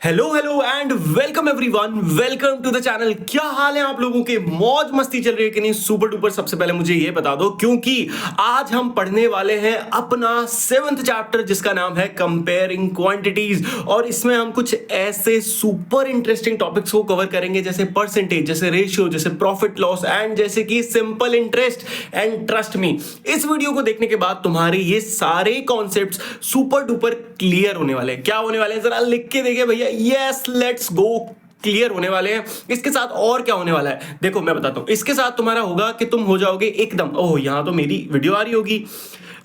Hello hello and welcome everyone, welcome to the channel. क्या हाल है आप लोगों के? मौज मस्ती चल रही है कि नहीं? Super duper. सबसे पहले मुझे ये बता दो, क्योंकि आज हम पढ़ने वाले हैं अपना 7th चैप्टर जिसका नाम है कंपेयरिंग क्वांटिटीज। और इसमें हम कुछ ऐसे सुपर इंटरेस्टिंग टॉपिक्स को कवर करेंगे जैसे परसेंटेज, जैसे रेशियो, जैसे प्रॉफिट लॉस एंड जैसे कि simple interest. And trust me, इस वीडियो को देखने के बाद तुम्हारे ये सारे कॉन्सेप्ट्स सुपर डुपर क्लियर होने वाले हैं। क्या होने वाले हैं जरा लिख के देखिए भैया। Yes, let's go. क्लियर होने वाले हैं। इसके साथ और क्या होने वाला है देखो मैं बताता हूं। इसके साथ तुम्हारा होगा कि तुम हो जाओगे एकदम, ओह यहां तो मेरी वीडियो आ रही होगी।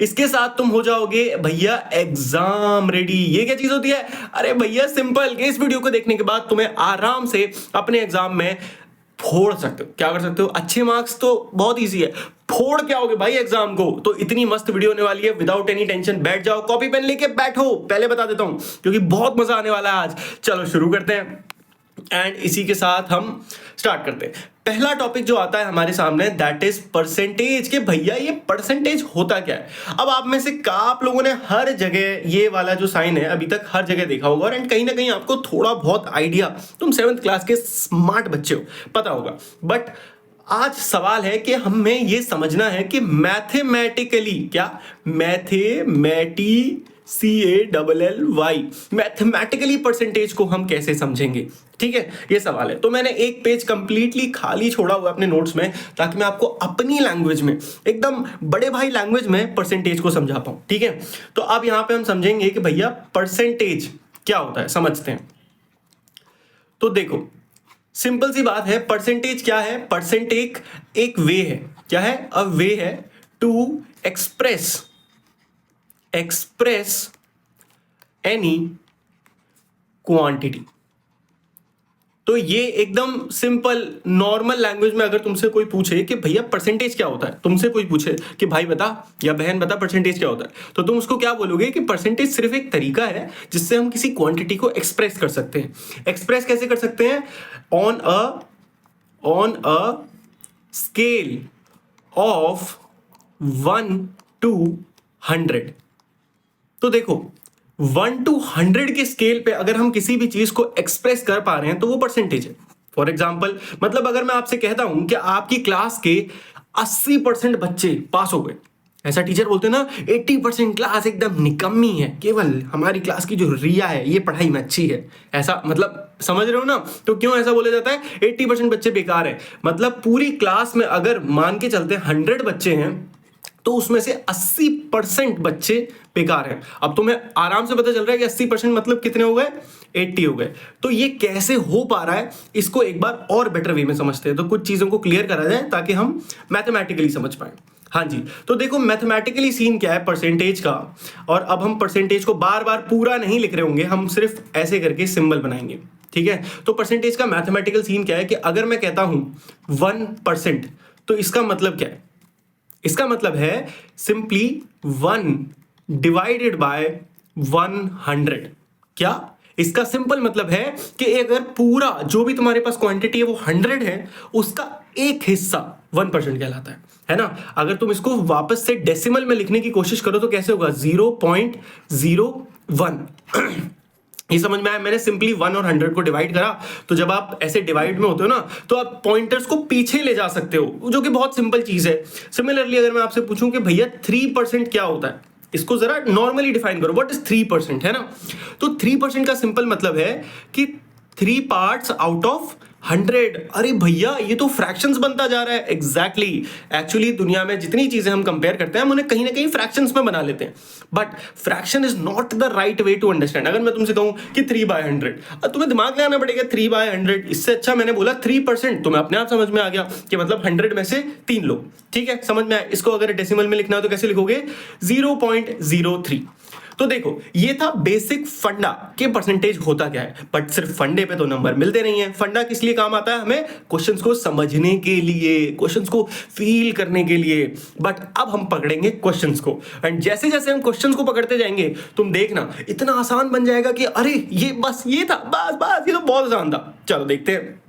इसके साथ तुम हो जाओगे भैया एग्जाम रेडी। ये क्या चीज होती है? अरे भैया सिंपल, कि इस वीडियो को देखने के बाद तुम्हें आराम से अपने एग्जाम में फोड़ सकते हो। क्या कर सकते हो? अच्छे मार्क्स तो बहुत इजी है, फोड़ क्या होगे भाई एग्जाम को। तो इतनी मस्त वीडियो होने वाली है, विदाउट एनी टेंशन बैठ जाओ, कॉपी पेन लेके बैठो। पहले बता देता हूं क्योंकि बहुत मजा आने वाला है आज। चलो शुरू करते हैं एंड इसी के साथ हम स्टार्ट करते हैं। पहला टॉपिक जो आता है हमारे सामने दैट इज परसेंटेज। के भैया ये परसेंटेज होता क्या है? अब आप में से आप लोगों ने हर जगह ये वाला जो साइन है अभी तक हर जगह देखा होगा, एंड कहीं ना कहीं आपको थोड़ा बहुत आइडिया, तुम 7th क्लास के स्मार्ट बच्चे हो, पता होगा। बट आज सवाल है कि हमें ये समझना है कि मैथमेटिकली, क्या मैथमेटिकली परसेंटेज को हम कैसे समझेंगे। ठीक है, ये सवाल है। तो मैंने एक पेज कंप्लीटली खाली छोड़ा हुआ है अपने नोट्स में, ताकि मैं आपको अपनी लैंग्वेज में, एकदम बड़े भाई लैंग्वेज में परसेंटेज को समझा पाऊं। ठीक है, तो अब यहां पे हम समझेंगे कि भैया परसेंटेज क्या होता है, समझते हैं। तो देखो सिंपल सी बात है, परसेंटेज क्या है? परसेंट एक वे है। क्या है? अ वे है टू एक्सप्रेस एनी क्वांटिटी। तो ये एकदम सिंपल नॉर्मल लैंग्वेज में अगर तुमसे कोई पूछे कि भैया परसेंटेज क्या होता है, तुमसे कोई पूछे कि भाई बता या बहन बता परसेंटेज क्या होता है, तो तुम उसको क्या बोलोगे कि परसेंटेज सिर्फ एक तरीका है जिससे हम किसी क्वांटिटी को एक्सप्रेस कर सकते हैं। एक्सप्रेस कैसे कर सकते हैं? On a scale of 1 to 100। तो देखो 1 to 100 के स्केल पे अगर हम किसी भी चीज को एक्सप्रेस कर पा रहे हैं तो वो परसेंटेज है। फॉर एग्जाम्पल, मतलब अगर मैं आपसे कहता हूं कि आपकी क्लास के 80% बच्चे पास हो गए, ऐसा टीचर बोलते हैं ना, 80% क्लास एकदम निकम्मी है, केवल हमारी क्लास की जो रिया है ये पढ़ाई में अच्छी है, ऐसा मतलब समझ रहे हो ना? तो क्यों ऐसा बोला जाता है 80% बच्चे बेकार है? मतलब पूरी क्लास में अगर मान के चलते 100 बच्चे हैं तो उसमें से 80% बच्चे बेकार हैं। अब तुम्हें आराम से पता चल रहा है कि 80% मतलब कितने हो गए? 80 हो गए। तो ये कैसे हो पा रहा है, इसको एक बार और बेटर वे में समझते हैं। तो कुछ चीजों को क्लियर करा जाए ताकि हम मैथमेटिकली समझ पाए। हाँ जी, तो देखो मैथमेटिकली सीन क्या है परसेंटेज का। और अब हम परसेंटेज को बार बार पूरा नहीं लिख रहे होंगे, हम सिर्फ ऐसे करके सिंबल बनाएंगे। ठीक है, तो परसेंटेज का मैथमेटिकल सीन क्या है कि अगर मैं कहता हूं 1%, तो इसका मतलब क्या है? इसका मतलब है सिंपली 1 डिवाइडेड बाय 100। क्या? इसका सिंपल मतलब है कि अगर पूरा जो भी तुम्हारे पास क्वांटिटी है वो 100 है, उसका एक हिस्सा 1% कहलाता है ना? अगर तुम इसको वापस से डेसिमल में लिखने की कोशिश करो तो कैसे होगा? 0.01। ये समझ में आया? मैंने सिंपली 1 और 100 को डिवाइड करा। तो जब आप ऐसे डिवाइड में होते हो ना, तो आप पॉइंटर्स को पीछे ले जा सकते हो, जो कि बहुत सिंपल चीज है। सिमिलरली अगर मैं आपसे पूछूं कि भैया 3% क्या होता है, इसको जरा नॉर्मली डिफाइन करो। What is 3%? है ना? तो 3% का सिंपल मतलब है कि 3 पार्ट्स आउट ऑफ 100। अरे भैया ये तो फ्रैक्शंस बनता जा रहा है। एग्जैक्टली एक्चुअली दुनिया में जितनी चीजें हम कंपेयर करते हैं हम उन्हें कहीं ना कहीं फ्रैक्शंस में बना लेते हैं, but fraction is not the right way to understand. अगर मैं तुमसे कहूं कि 3/100, तुम्हें दिमाग लगाना पड़ेगा 3/100। इससे अच्छा मैंने बोला 3%, तुम्हें अपने आप समझ में आ गया कि मतलब 100 में से 3 लो। ठीक है, समझ में आया? इसको अगर डेसिमल में लिखना हो तो कैसे लिखोगे? 0.03। तो देखो ये था बेसिक फंडा कि परसेंटेज होता क्या है। बट सिर्फ फंडे पे तो नंबर मिलते नहीं है। फंडा किस लिए काम आता है? हमें क्वेश्चंस को समझने के लिए, क्वेश्चंस को फील करने के लिए। बट अब हम पकड़ेंगे क्वेश्चंस को, एंड जैसे जैसे हम क्वेश्चंस को पकड़ते जाएंगे तुम देखना इतना आसान बन जाएगा कि अरे ये बस ये था, बस बस ये तो बहुत आसान था। चलो देखते हैं।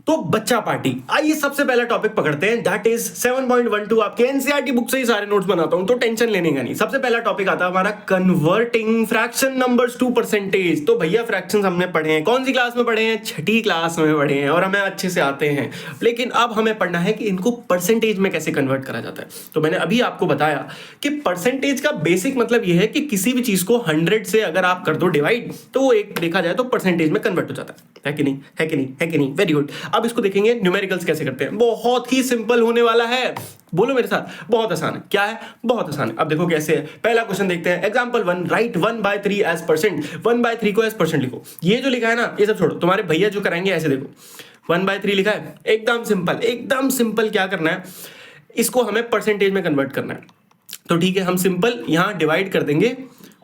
तो बच्चा पार्टी, आइए सबसे पहला टॉपिक पकड़ते हैं, दैट इज 7.12। आपके एनसीईआरटी बुक से ही सारे नोट्स बनाता हूं तो टेंशन लेने का नहीं। सबसे पहला टॉपिक आता है हमारा converting fraction numbers to percentage. तो भैया फ्रैक्शंस हमने पढ़े हैं, कौन सी क्लास में पढ़े हैं? छठी क्लास में पढ़े हैं और हमें अच्छे से आते हैं। लेकिन अब हमें पढ़ना है कि इनको परसेंटेज में कैसे कन्वर्ट करा जाता है। तो मैंने अभी आपको बताया कि परसेंटेज का बेसिक मतलब यह है कि किसी भी चीज को 100 से अगर आप कर दो डिवाइड तो वो एक देखा जाए तो परसेंटेज में कन्वर्ट हो जाता है कि नहीं? है कि नहीं? है कि नहीं? Very good. अब इसको देखेंगे न्यूमेरिकल्स कैसे करते हैं। बहुत ही सिंपल होने वाला है, बोलो मेरे साथ, बहुत आसान है। क्या है? बहुत आसान है। अब देखो कैसे है। पहला क्वेश्चन देखते हैं, एग्जांपल 1, राइट 1/3 एज परसेंट। 1/3 को एज परसेंट लिखो। ये जो लिखा है ना, ये सब छोड़ो, तुम्हारे भैया जो कराएंगे ऐसे देखो। 1/3 लिखा है, एकदम सिंपल, एकदम सिंपल। क्या करना है, इसको हमें परसेंटेज में कन्वर्ट करना है। तो ठीक है, हम सिंपल यहां डिवाइड कर देंगे।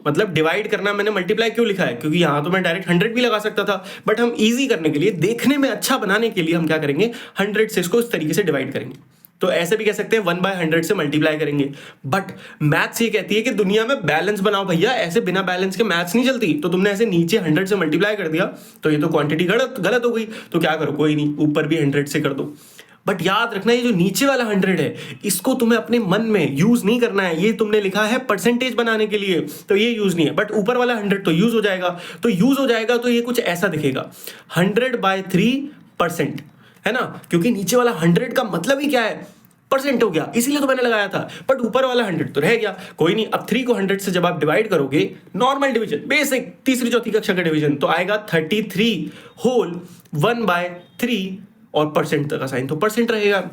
मतलब डिवाइड करना, मैंने मल्टीप्लाई क्यों लिखा है? क्योंकि यहां तो मैं डायरेक्ट 100 भी लगा सकता था, बट हम इजी करने के लिए, देखने में अच्छा बनाने के लिए हम क्या करेंगे, 100 से इसको इस तरीके से डिवाइड करेंगे। तो ऐसे भी कह सकते हैं 1/100 से मल्टीप्लाई करेंगे। बट मैथ्स ये कहती है कि दुनिया में बैलेंस बनाओ भैया, ऐसे बिना बैलेंस के मैथ्स नहीं चलती। तो तुमने ऐसे नीचे 100 से मल्टीप्लाई कर दिया तो ये तो क्वांटिटी गलत हो गई। तो क्या करो, कोई नहीं, ऊपर भी 100 से कर दो। बट याद रखना, ये जो नीचे वाला 100 है, इसको तुम्हें अपने मन में यूज नहीं करना है। ये तुमने लिखा है परसेंटेज बनाने के लिए, तो ये यूज नहीं है। बट ऊपर वाला 100 तो यूज हो जाएगा। तो यूज हो जाएगा तो ये कुछ ऐसा दिखेगा, 100/3%, है ना? क्योंकि नीचे वाला 100 का मतलब ही क्या है, परसेंट हो गया, इसीलिए तो मैंने लगाया था। बट ऊपर वाला 100 तो रह गया, कोई नहीं। अब 3 को 100 से जब आप डिवाइड करोगे, नॉर्मल डिवीजन, बेसिक तीसरी चौथी कक्षा का डिवीजन, तो आएगा 33 होल 1/3 और परसेंट का साइन, तो परसेंट रहेगा।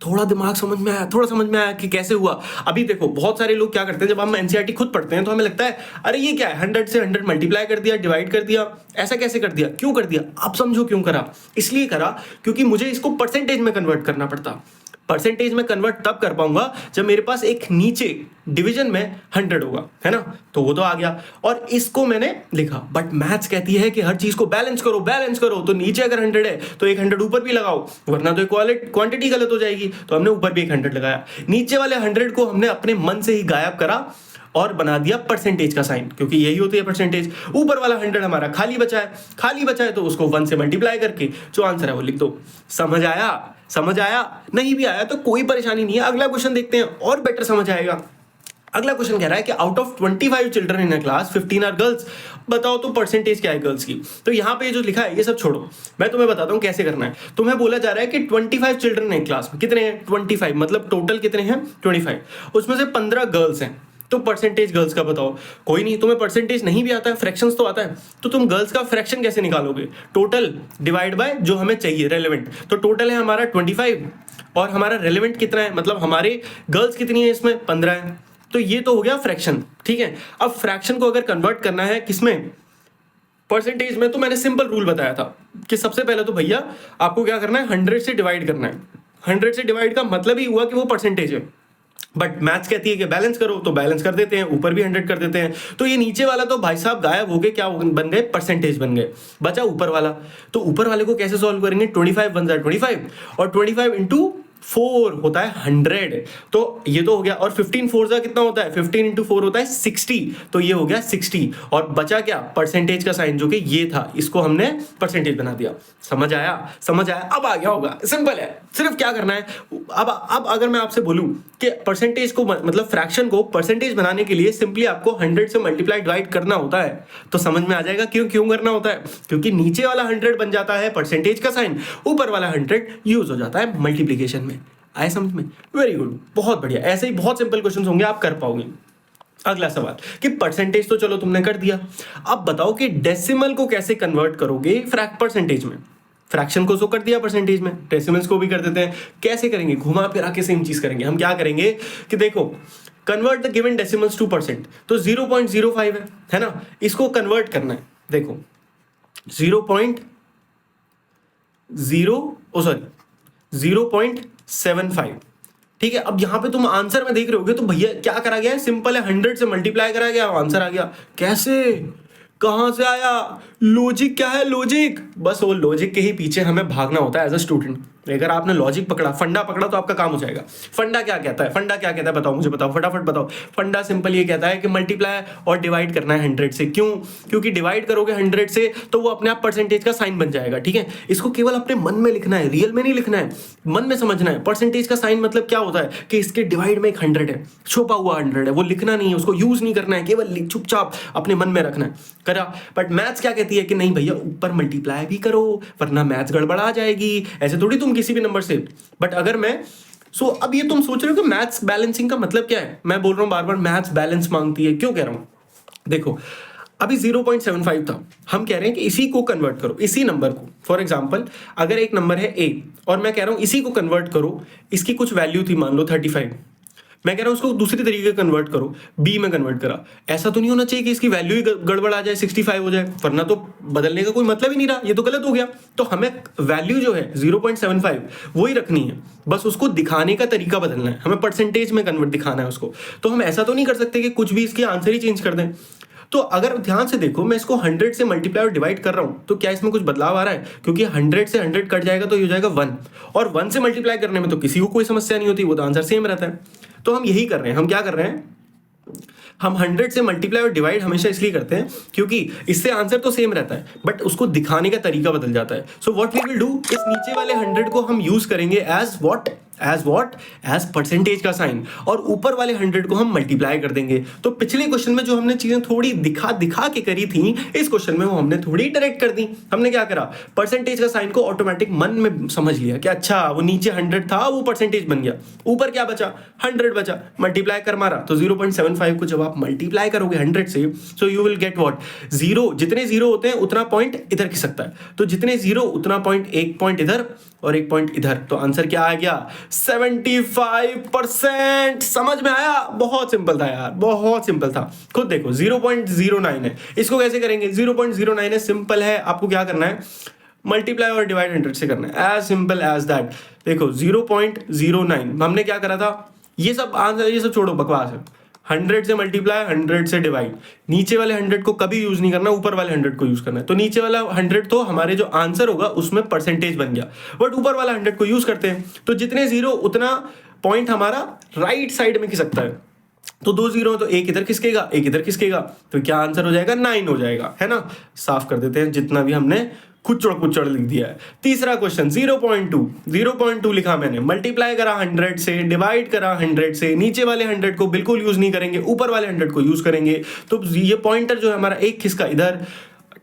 थोड़ा दिमाग समझ में आया, थोड़ा समझ में आया कि कैसे हुआ। अभी देखो, बहुत सारे लोग क्या करते हैं, जब हम एनसीईआरटी खुद पढ़ते हैं तो हमें लगता है अरे ये क्या है, 100 से 100 मल्टीप्लाई कर दिया, डिवाइड कर दिया, ऐसा कैसे कर दिया, क्यों कर दिया? आप समझो क्यों करा। इसलिए करा क्योंकि मुझे इसको परसेंटेज में कन्वर्ट करना पड़ता। परसेंटेज में कन्वर्ट तब कर पाऊंगा जब मेरे पास एक नीचे डिवीजन में 100 होगा, है ना? तो वो तो आ गया और इसको मैंने लिखा। बट मैथ्स कहती है कि हर चीज को बैलेंस करो, बैलेंस करो। तो नीचे अगर 100 है तो एक 100 ऊपर भी लगाओ, वरना तो क्वांटिटी गलत हो जाएगी। तो हमने ऊपर भी एक 100 लगाया। नीचे वाले 100 को हमने अपने मन से ही गायब करा और बना दिया परसेंटेज का साइन, क्योंकि यही होती है परसेंटेज। ऊपर वाला 100 हमारा खाली बचा है, खाली बचा है तो उसको 1 से मल्टीप्लाई करके जो आंसर है वो लिख दो। समझ आया? समझ आया? नहीं भी आया तो कोई परेशानी नहीं है, अगला क्वेश्चन देखते हैं और बेटर समझ आएगा। अगला क्वेश्चन कह रहा है कि out of 25 children in a class 15 are girls. बताओ तो परसेंटेज क्या है गर्ल्स की। तो यहां पे जो लिखा है ये सब छोड़ो, मैं तुम्हें बताता हूं कैसे करना है। तुम्हें बोला जा रहा है कि 25 चिल्ड्रन है क्लास में। कितने हैं? 25, मतलब टोटल कितने हैं? 25। उसमें से 15 गर्ल्स हैं, तो परसेंटेज गर्ल्स का बताओ। कोई नहीं, तुम्हें परसेंटेज नहीं भी आता है, फ्रैक्शंस तो आता है, तो तुम गर्ल्स का फ्रैक्शन कैसे निकालोगे? टोटल डिवाइड बाय जो हमें चाहिए, रेलेवेंट। तो टोटल है हमारा 25 और हमारा रेलेवेंट कितना है, मतलब हमारे गर्ल्स कितनी है इसमें? 15 है। तो ये तो हो गया फ्रैक्शन, ठीक है। अब फ्रैक्शन को अगर कन्वर्ट करना है किसमें? परसेंटेज में। तो मैंने सिंपल रूल बताया था कि सबसे पहले तो भैया आपको क्या करना है, 100 से डिवाइड करना है। 100 से डिवाइड का मतलब ही हुआ कि वो परसेंटेज है। बट मैथ्स कहती है कि बैलेंस करो, तो बैलेंस कर देते हैं, ऊपर भी 100 कर देते हैं। तो ये नीचे वाला तो भाई साहब गायब हो गए, क्या बन गए? परसेंटेज बन गए। बचा ऊपर वाला। तो ऊपर वाले को कैसे सॉल्व करेंगे? 25 बन जाए 25 और 25 इंटू 4 होता है 100। तो ये तो हो गया। और 15 4 का कितना होता है? 15 इंटू 4 होता है 60। तो ये हो गया 60 और बचा क्या? परसेंटेज का साइन, जो कि ये था, इसको हमने परसेंटेज बना दिया। समझ आया? समझ आया? अब आ गया होगा, सिंपल है। सिर्फ क्या करना है, अब अगर मैं आपसे बोलूं कि परसेंटेज को, मतलब फ्रैक्शन को परसेंटेज बनाने के लिए सिंपली आपको 100 से मल्टीप्लाई डिवाइड करना होता है, तो समझ में आ जाएगा क्यों करना होता है। क्योंकि नीचे वाला 100 बन जाता है परसेंटेज का साइन, ऊपर वाला 100 यूज हो जाता है मल्टीप्लीकेशन में। आए समझ में? वेरी गुड, बहुत बढ़िया। ऐसे ही बहुत सिंपल क्वेश्चंस होंगे, आप कर पाओगे। अगला सवाल कि परसेंटेज तो चलो तुमने कर दिया, अब बताओ कि डेसिमल को कैसे कन्वर्ट करोगे परसेंटेज में। फ्रैक्शन को तो कर दिया परसेंटेज में, डेसिमल्स को भी कर देते हैं। कैसे करेंगे? घुमा फिरा के सेम चीज करेंगे। हम क्या करेंगे कि देखो, convert the given decimals two percent. तो 0.05 है ना, इसको कन्वर्ट करना है। देखो 0.75, ठीक है। अब यहां पे तुम आंसर में देख रहे होगे तो भैया क्या करा गया है? सिंपल है, 100 से मल्टीप्लाई करा गया, आंसर आ गया। कैसे? कहां से आया? लॉजिक क्या है? लॉजिक, बस वो लॉजिक के ही पीछे हमें भागना होता है एज अ स्टूडेंट। अगर आपने लॉजिक पकड़ा, फंडा पकड़ा, तो आपका काम हो जाएगा। फंडा क्या कहता है? फंडा क्या कहता है बताओ, मुझे बताओ, फटाफट बताओ। फंडा सिंपल ये कहता है कि मल्टीप्लाई और डिवाइड करना है 100 से। क्यों? क्योंकि डिवाइड करोगे 100 से तो वो अपने आप परसेंटेज का साइन बन जाएगा। ठीक है, इसको केवल अपने मन में लिखना है, रियल में नहीं लिखना है, मन में समझना है। परसेंटेज का साइन मतलब क्या होता है कि इसके डिवाइड में एक 100 है, छुपा हुआ 100 है, वो लिखना नहीं है, उसको यूज नहीं करना है, केवल चुपचाप अपने मन में रखना है। करा। बट मैथ्स क्या कहती है कि नहीं भैया, ऊपर मल्टीप्लाई भी करो वरना मैथ्स गड़बड़ा जाएगी। ऐसे थोड़ी तुम किसी भी नंबर से। बट अगर मैं अब ये तुम सोच रहे हो कि मैथ्स बैलेंसिंग का मतलब क्या है? मैं बोल रहा हूं बार बार मैथ्स बैलेंस मांगती है। क्यों कह रहा हूं? देखो, अभी 0.75 था, हम कह रहे हैं कि इसी को कन्वर्ट करो, इसी नंबर को। फॉर एग्जांपल, अगर एक नंबर है a और मैं कह रहा हूं इसी को कन्वर्ट करो, इसकी कुछ वैल्यू थी मान लो 35, मैं कह रहा हूं उसको दूसरी तरीके कन्वर्ट करो, b में कन्वर्ट करा। ऐसा तो नहीं होना चाहिए कि इसकी वैल्यू ही गड़बड़ आ जाए, 65 हो जाए, वरना तो बदलने का कोई मतलब ही नहीं रहा, ये तो गलत हो गया। तो हमें वैल्यू जो है 0.75 वही रखनी है, बस उसको दिखाने का तरीका बदलना है, हमें परसेंटेज में कन्वर्ट दिखाना है उसको। तो हम ऐसा तो नहीं कर सकते कि कुछ भी इसके आंसर ही चेंज कर दें। तो अगर ध्यान से देखो, मैं इसको 100 से मल्टीप्लाई और डिवाइड कर रहा हूं, तो क्या इसमें कुछ बदलाव आ रहा है? क्योंकि 100 से 100 कट जाएगा तो ये हो जाएगा 1, और 1 से मल्टीप्लाई करने में तो किसी को कोई समस्या नहीं होती, वो तो आंसर सेम रहता है। तो हम यही कर रहे हैं। हम क्या कर रहे हैं? हम 100 से मल्टीप्लाई और डिवाइड हमेशा इसलिए करते हैं क्योंकि इससे आंसर तो सेम रहता है, बट उसको दिखाने का तरीका बदल जाता है। So what we will do, इस नीचे वाले 100 को हम यूज करेंगे एज व्हाट एज परसेंटेज का साइन, और ऊपर वाले 100 को हम मल्टीप्लाई कर देंगे। तो पिछले क्वेश्चन में जो हमने चीजें थोड़ी दिखा के करी थी, इस क्वेश्चन में वो हमने थोड़ी डायरेक्ट कर दी। हमने क्या करा? परसेंटेज का साइन को ऑटोमेटिक मन में समझ लिया कि अच्छा वो नीचे 100 था, वो परसेंटेज बन गया, ऊपर क्या बचा? 100 बचा, मल्टीप्लाई कर मारा। तो 0.75 को जब आप मल्टीप्लाई करोगे 100 से, so you will get what? 0। जितने 0 होते हैं उतना पॉइंट इधर खिसकता है, तो जितने 0 उतना पॉइंट, एक पॉइंट इधर और एक पॉइंट इधर। तो आंसर क्या आ गया? 75%। समझ में आया? बहुत सिंपल था यार, बहुत सिंपल था। खुद देखो 0.09 है, इसको कैसे करेंगे? 0.09 है, सिंपल है। आपको क्या करना है? मल्टीप्लाई और डिवाइड 100 से करना है, एज सिंपल एज दैट। देखो 0.09 हमने क्या करा था? ये सब आंसर, ये सब छोड़ो, बकवास है। 100 से मल्टीप्लाई, 100 से डिवाइड। नीचे वाले 100 को कभी यूज नहीं करना, ऊपर वाले 100 को यूज करना है। तो नीचे वाला 100 तो हमारे जो आंसर होगा उसमें परसेंटेज बन गया, बट ऊपर वाला 100 को यूज करते हैं, तो जितने 0 उतना पॉइंट हमारा राइट साइड में खिसकता है। तो 2 0 तो एक इधर खिसकेगा, एक इधर खिसकेगा, तो क्या आंसर हो जाएगा? 9 हो जाएगा, है ना? साफ कर देते हैं जितना भी हमने कुचड़ लिख दिया है। तीसरा क्वेश्चन 0.2 लिखा मैंने, मल्टीप्लाई करा 100 से, डिवाइड करा 100 से। नीचे वाले 100 को बिल्कुल यूज नहीं करेंगे, ऊपर वाले 100 को यूज करेंगे। तो ये पॉइंटर जो है हमारा एक खिसका इधर,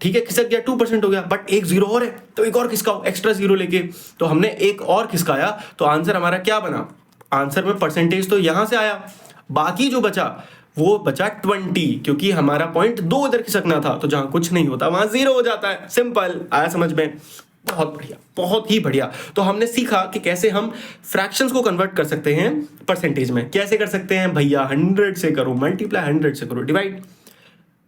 ठीक है, खिसक गया, 2% हो गया, बट एक 0 और है, तो एक और खिसकाओ एक्स्ट्रा 0 लेके। तो हमने एक और खिसकाया, तो आंसर हमारा क्या बना? आंसर में परसेंटेज तो यहां से आया, बाकी जो बचा वो बचा 20, क्योंकि हमारा पॉइंट 2 इधर खिसकना था, तो जहां कुछ नहीं होता वहां 0 हो जाता है। सिंपल। आया समझ में? बहुत बढ़िया, बहुत ही बढ़िया। तो हमने सीखा कि कैसे हम फ्रैक्शंस को कन्वर्ट कर सकते हैं परसेंटेज में। कैसे कर सकते हैं भैया? 100 से करो मल्टीप्लाई, 100 से करो डिवाइड।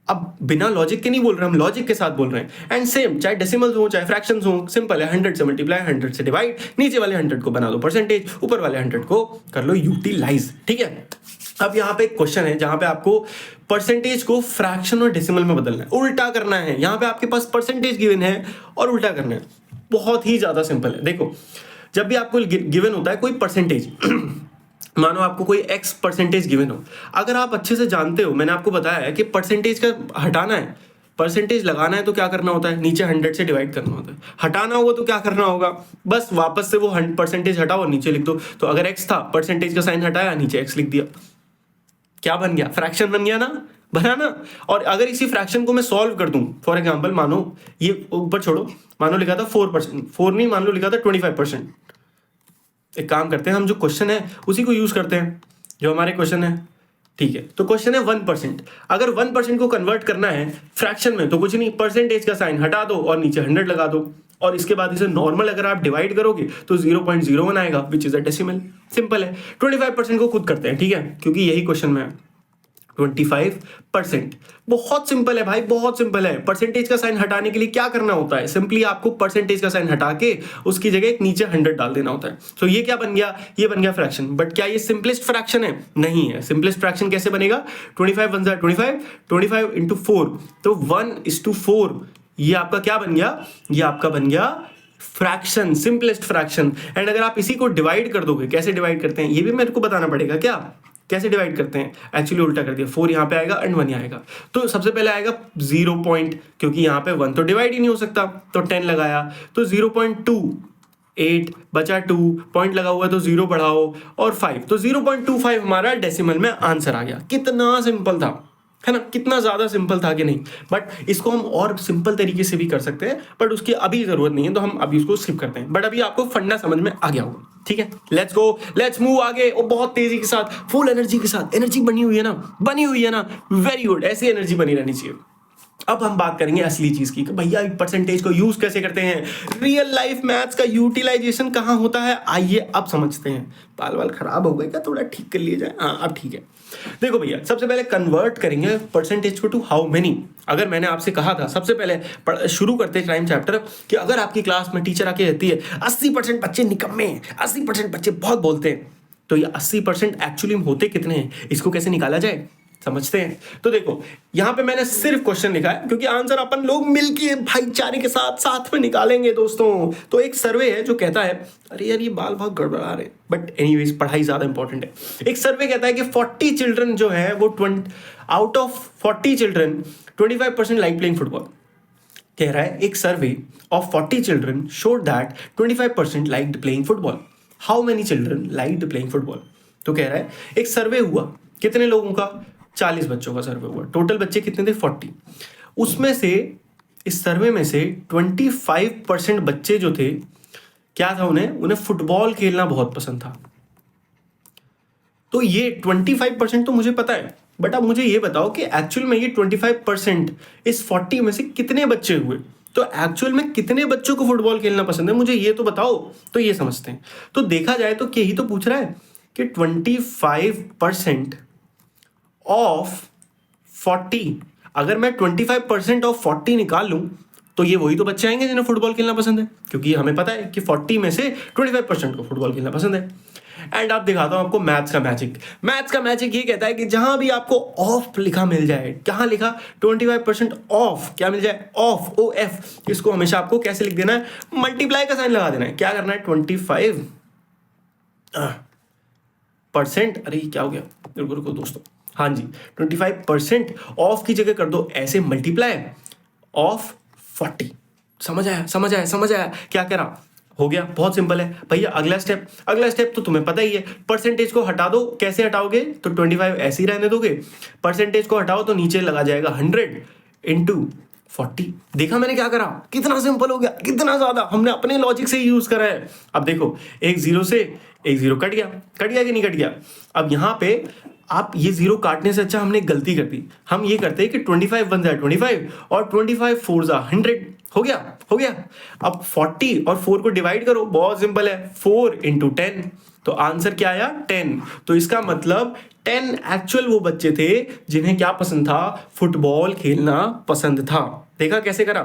अब बिना लॉजिक के नहीं बोल रहे, हम लॉजिक के साथ बोल रहे हैं। एंड सेम, चाहे डेसिमल्स हो चाहे फ्रैक्शंस हो, सिंपल है। 100 से मल्टीप्लाई, 100 से डिवाइड। नीचे वाले 100 को बना दो परसेंटेज, ऊपर वाले 100 को कर लो यूटिलाइज। ठीक है, अब यहाँ पे एक क्वेश्चन है जहां पे आपको परसेंटेज को फ्रैक्शन और डेसिमल में बदलना है, उल्टा करना है। यहाँ पे आपके पास परसेंटेज गिवन है और उल्टा करना है। बहुत ही ज्यादा सिंपल है। देखो, जब भी आपको गिवन होता है कोई परसेंटेज मानो आपको कोई x परसेंटेज गिवन हो, अगर आप अच्छे से जानते हो, मैंने आपको बताया है कि परसेंटेज का हटाना है, परसेंटेज लगाना है तो क्या करना होता है? नीचे 100 से डिवाइड करना होता है। हटाना होगा तो क्या करना होगा? बस वापस से वो परसेंटेज हटाओ और नीचे लिख दो। तो अगर x था, परसेंटेज का साइन हटाया, नीचे x लिख दिया, क्या बन गया? फ्रैक्शन बन गया ना, बना ना। और अगर इसी फ्रैक्शन को मैं सॉल्व कर दूं, फॉर एग्जांपल मानो ये ऊपर छोड़ो, मानो लिखा था 4%, 4 नहीं, मान लो लिखा था 25%। एक काम करते हैं, हम जो क्वेश्चन है उसी को यूज करते हैं, जो हमारे क्वेश्चन है। ठीक है, तो क्वेश्चन है 1%। अगर 1% को कन्वर्ट करना है फ्रैक्शन में, तो कुछ नहीं, परसेंटेज का साइन हटा दो और नीचे 100 लगा दो, और इसके बाद इसे नॉर्मल अगर आप डिवाइड करोगे तो 0.01 आएगा, which is a decimal. Simple है। 25% को खुद करते हैं, ठीक है, क्योंकि यही क्वेश्चन में है। 25%, बहुत सिंपल है भाई, बहुत सिंपल है। परसेंटेज का साइन हटाने के लिए क्या करना होता है? सिंपली आपको परसेंटेज का साइन हटा के उसकी जगह एक नीचे 100 डाल देना होता है। तो ये क्या बन गया? ये बन गया फ्रैक्शन। बट क्या ये सिंपलेस्ट फ्रैक्शन है? नहीं है। सिंपलेस्ट फ्रैक्शन कैसे बनेगा? 25 बन जाए 25 इंटू 4, तो 1:4। ये आपका क्या बन गया? ये आपका बन गया फ्रैक्शन, सिंपलेस्ट फ्रैक्शन। एंड अगर आप इसी को डिवाइड कर दोगे, कैसे डिवाइड करते हैं ये भी मेरे को बताना पड़ेगा क्या, कैसे डिवाइड करते हैं। एक्चुअली उल्टा कर दिया, 4 यहाँ पे आएगा एंड 1 यहाँ आएगा। तो सबसे पहले आएगा 0 पॉइंट, क्योंकि यहाँ पे 1 तो डिवाइड ही नहीं हो सकता, तो 10 लगाया तो 0.28 बचा 2 पॉइंट लगा हुआ तो 0 बढ़ाओ और 5, तो 0.25 हमारा डेसिमल में आंसर आ गया। कितना सिंपल था, है ना, कितना ज्यादा सिंपल था कि नहीं। बट इसको हम और सिंपल तरीके से भी कर सकते हैं, बट उसकी अभी जरूरत नहीं है, तो हम अभी उसको स्किप करते हैं। बट अभी आपको फंडा समझ में आ गया होगा, ठीक है। लेट्स गो, लेट्स मूव आगे। और बहुत तेजी के साथ, फुल एनर्जी के साथ, एनर्जी बनी हुई है ना, बनी हुई है ना, वेरी गुड, ऐसी एनर्जी बनी रहनी चाहिए। अब हम बात करेंगे असली चीज की, भैया परसेंटेज को यूज कैसे करते हैं, रियल लाइफ मैथ्स का यूटिलाइजेशन कहां होता है, आइए अब समझते हैं। बाल बाल खराब हो गए क्या, थोड़ा ठीक कर लिए जाए। हाँ अब ठीक है। देखो भैया, सबसे पहले कन्वर्ट करेंगे परसेंटेज को टू हाउ मेनी। अगर मैंने आपसे कहा था सबसे पहले शुरू करते टाइम चैप्टर कि अगर आपकी क्लास में टीचर आके कहती है 80% बच्चे निकम्मे हैं, 80% बच्चे बहुत बोलते हैं, तो ये 80% एक्चुअली होते कितने हैं, इसको कैसे निकाला जाए, समझते हैं। तो देखो यहां पे मैंने सिर्फ क्वेश्चन लिखा है, क्योंकि आंसर अपन लोग मिलके भाईचारे के साथ साथ में निकालेंगे दोस्तों। तो एक सर्वे है जो कहता है, अरे यार ये बाल बहुत गड़बड़ा रहे, बट एनीवेज पढ़ाई ज्यादा इंपॉर्टेंट है। एक सर्वे कहता है कि 40 चिल्ड्रन जो है वो out of 40 children 25% like playing football. कह रहा है एक survey of 40 children showed that 25% liked playing football. How many children liked playing football. तो कह रहा है एक सर्वे हुआ, कितने लोगों का, 40 बच्चों का सर्वे हुआ, टोटल बच्चे कितने थे, 40। उसमें से इस सर्वे में से 25% बच्चे जो थे, क्या था, उन्हें फुटबॉल खेलना बहुत पसंद था। तो ये 25% तो मुझे पता है, बट अब मुझे ये बताओ कि एक्चुअल में ये 25% इस 40 में से कितने बच्चे हुए। तो एक्चुअल में कितने बच्चों को फुटबॉल खेलना पसंद है, मुझे ये तो बताओ। तो ये समझते हैं। तो देखा जाए तो यही तो पूछ रहा है कि 25% ऑफ 40, अगर मैं 25% ऑफ 40 निकाल लूं तो ये वही तो बच्चे आएंगे जिन्हें फुटबॉल खेलना पसंद है, क्योंकि हमें पता है कि 40 में से 25% को फुटबॉल खेलना पसंद है। एंड आप दिखाता हूं आपको मैथ्स का मैजिक। मैथ्स का मैजिक ये कहता है कि जहां भी आपको ऑफ लिखा मिल जाए, कहां लिखा 25% ऑफ, क्या मिल जाए, ऑफ, ओ एफ, इसको हमेशा आपको कैसे लिख देना है, मल्टीप्लाई का साइन लगा देना है। क्या करना है, 25%, अरे क्या हो गया, रुको रुको दोस्तों, हाँ जी, 25% ऑफ की जगह कर दो ऐसे मल्टीप्लाई ऑफ 40। समझ आया, समझ आया, समझ आया क्या कह रहा, हो गया, बहुत सिंपल है भैया। अगला स्टेप तो तुम्हें पता ही है, परसेंटेज को हटा दो। कैसे हटाओगे, तो 25 ऐसे ही रहने दोगे, परसेंटेज को हटाओ तो नीचे लगा जाएगा 100 इंटू 40। देखा मैंने क्या करा, कितना सिंपल हो गया, कितना ज्यादा हमने अपने लॉजिक से यूज करा है। अब देखो एक जीरो से एक जीरो कट गया कि नहीं कट गया। अब यहां पे आप ये जीरो काटने से अच्छा हमने गलती कर दी, हम ये करते हैं कि 25 बन जाए 25 और 25 4 जा 100, हो गया। अब 40 और 4 को डिवाइड करो, बहुत सिंपल है, 4 इंटू 10, तो आंसर क्या आया, 10। तो इसका मतलब 10 एक्चुअल वो बच्चे थे जिन्हें क्या पसंद था, फुटबॉल खेलना पसंद था। देखा कैसे करा,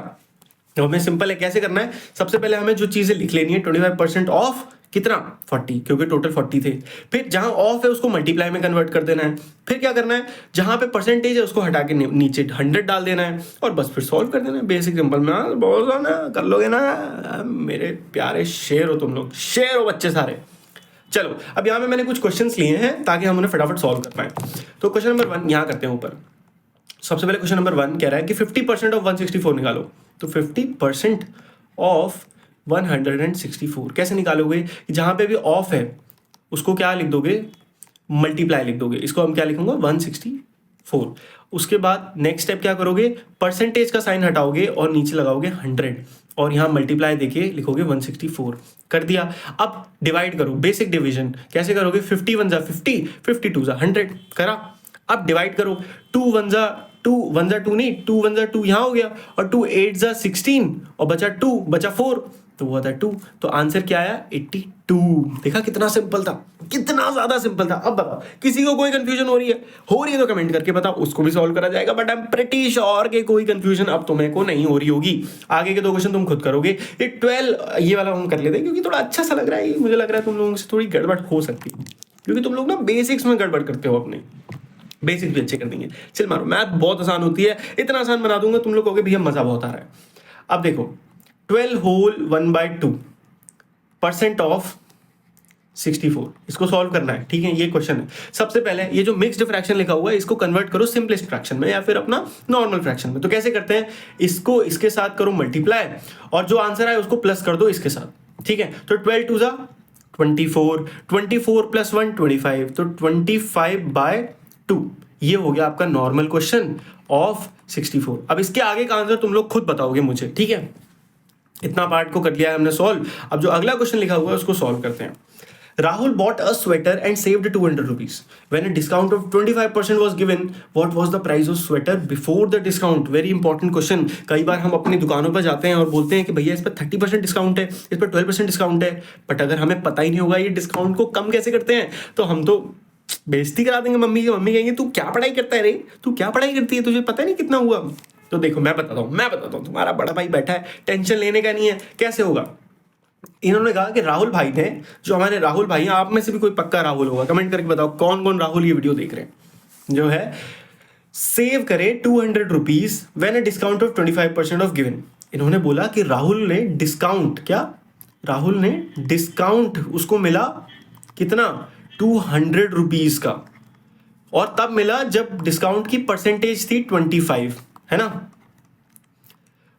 तो हमें सिंपल है, कैसे करना है, सबसे पहले हमें जो चीजें लिख लेनी है, 25% ऑफ कितना, 40, क्योंकि टोटल 40 थे। फिर जहां ऑफ है उसको मल्टीप्लाई में कन्वर्ट कर देना है। फिर क्या करना है, जहां पे परसेंटेज है उसको हटा के नीचे 100 डाल देना है, और बस फिर सॉल्व कर देना है। बेसिक सिंपल में बहुत ना कर लोगे ना, मेरे प्यारे शेर हो तुम लोग, शेर हो बच्चे सारे। चलो अब यहाँ पे मैंने कुछ क्वेश्चंस लिए हैं ताकि हम उन्हें फटाफट सॉल्व कर पाए। तो क्वेश्चन नंबर 1 यहाँ करते हैं ऊपर। सबसे पहले क्वेश्चन नंबर 1 कह रहा है कि 50% ऑफ 164 निकालो। तो 50% ऑफ 164 कैसे निकालोगे, जहां पे भी ऑफ है उसको क्या लिख दोगे, मल्टीप्लाई लिख दोगे। इसको हम क्या लिखूंगा, 164। उसके बाद नेक्स्ट स्टेप क्या करोगे, परसेंटेज का साइन हटाओगे और नीचे लगाओगे 100 और यहां मल्टीप्लाई देके लिखोगे 164। कर दिया। अब डिवाइड करो, बेसिक डिवीजन कैसे करोगे, 51 जा 50, 52 जा 100 करा। अब डिवाइड करो, 2 1 जा 2 नहीं, 2 1 जा 2 यहां हो गया, और 2 8 जा 16 और बचा 2 बचा 4, तो वो था 2। तो आंसर क्या आया, 82। देखा कितना सिंपल था, कितना ज्यादा सिंपल था। अब बताओ किसी को कोई कंफ्यूजन हो रही है तो कमेंट करके बताओ, उसको भी सॉल्व करा जाएगा। But I am pretty sure कि कोई कंफ्यूजन अब तुम्हें को नहीं हो रही होगी। आगे के 2 क्वेश्चन तुम खुद करोगे। ये 12 ये वाला हम कर लेते हैं क्योंकि थोड़ा अच्छा सा लग रहा है। मुझे लग रहा है तुम लोगों से थोड़ी गड़बड़ हो सकती है, क्योंकि तुम लोग ना बेसिक्स में गड़बड़ करते हो, अपने बेसिक्स भी अच्छे कर देंगे। चल मारो, मैथ बहुत आसान होती है, इतना आसान बना दूंगा तुम लोग कहोगे भैया मजा बहुत आ रहा है। अब देखो 12 होल 1/2% ऑफ 64। इसको सॉल्व करना है, ठीक है, ये क्वेश्चन है। सबसे पहले ये जो मिक्स्ड फ्रैक्शन लिखा हुआ है इसको कन्वर्ट करो सिंपलेस्ट फ्रैक्शन में या फिर अपना नॉर्मल फ्रैक्शन में। तो कैसे करते हैं, इसको इसके साथ करो मल्टीप्लाई और जो आंसर आए उसको प्लस कर दो इसके साथ, ठीक है। तो 12 2 जा 24, 24 + 1 25, तो 25/2 ये हो गया आपका नॉर्मल क्वेश्चन ऑफ 64। अब इसके आगे का आंसर तुम लोग खुद बताओगे मुझे, ठीक है। इतना पार्ट को कर लिया है हमने सॉल्व। अब जो अगला क्वेश्चन लिखा हुआ है उसको सॉल्व करते हैं। Rahul bought a sweater and saved 200 rupees. When a discount of 25% was given, what was the price of sweater before the discount? Very important question. कई बार हम अपनी दुकानों पर जाते हैं और बोलते हैं कि भैया इस पर 30% डिस्काउंट है, इस पर 12% डिस्काउंट है, बट अगर हमें पता ही नहीं होगा ये डिस्काउंट को कम कैसे करते हैं तो हम तो बेइज्जती करा देंगे मम्मी की। मम्मी कहेंगे तू क्या पढ़ाई करता है रे, तू क्या पढ़ाई करती है, तुझे पता नहीं कितना हुआ। तो देखो मैं बताता हूँ, तुम्हारा बड़ा भाई बैठा है, टेंशन लेने का नहीं है। कैसे होगा, इन्होंने कहा कि राहुल भाई ने, जो हमारे राहुल भाई हैं, आप में से भी कोई पक्का राहुल होगा, कमेंट करके बताओ कौन कौन राहुल ये वीडियो देख रहे हैं, जो है सेव करे 200 rupees when a discount of 25% of given. इन्होंने बोला कि राहुल ने डिस्काउंट, क्या राहुल ने डिस्काउंट उसको मिला कितना, 200 रुपीज का, और तब मिला जब डिस्काउंट की परसेंटेज थी 25, है ना।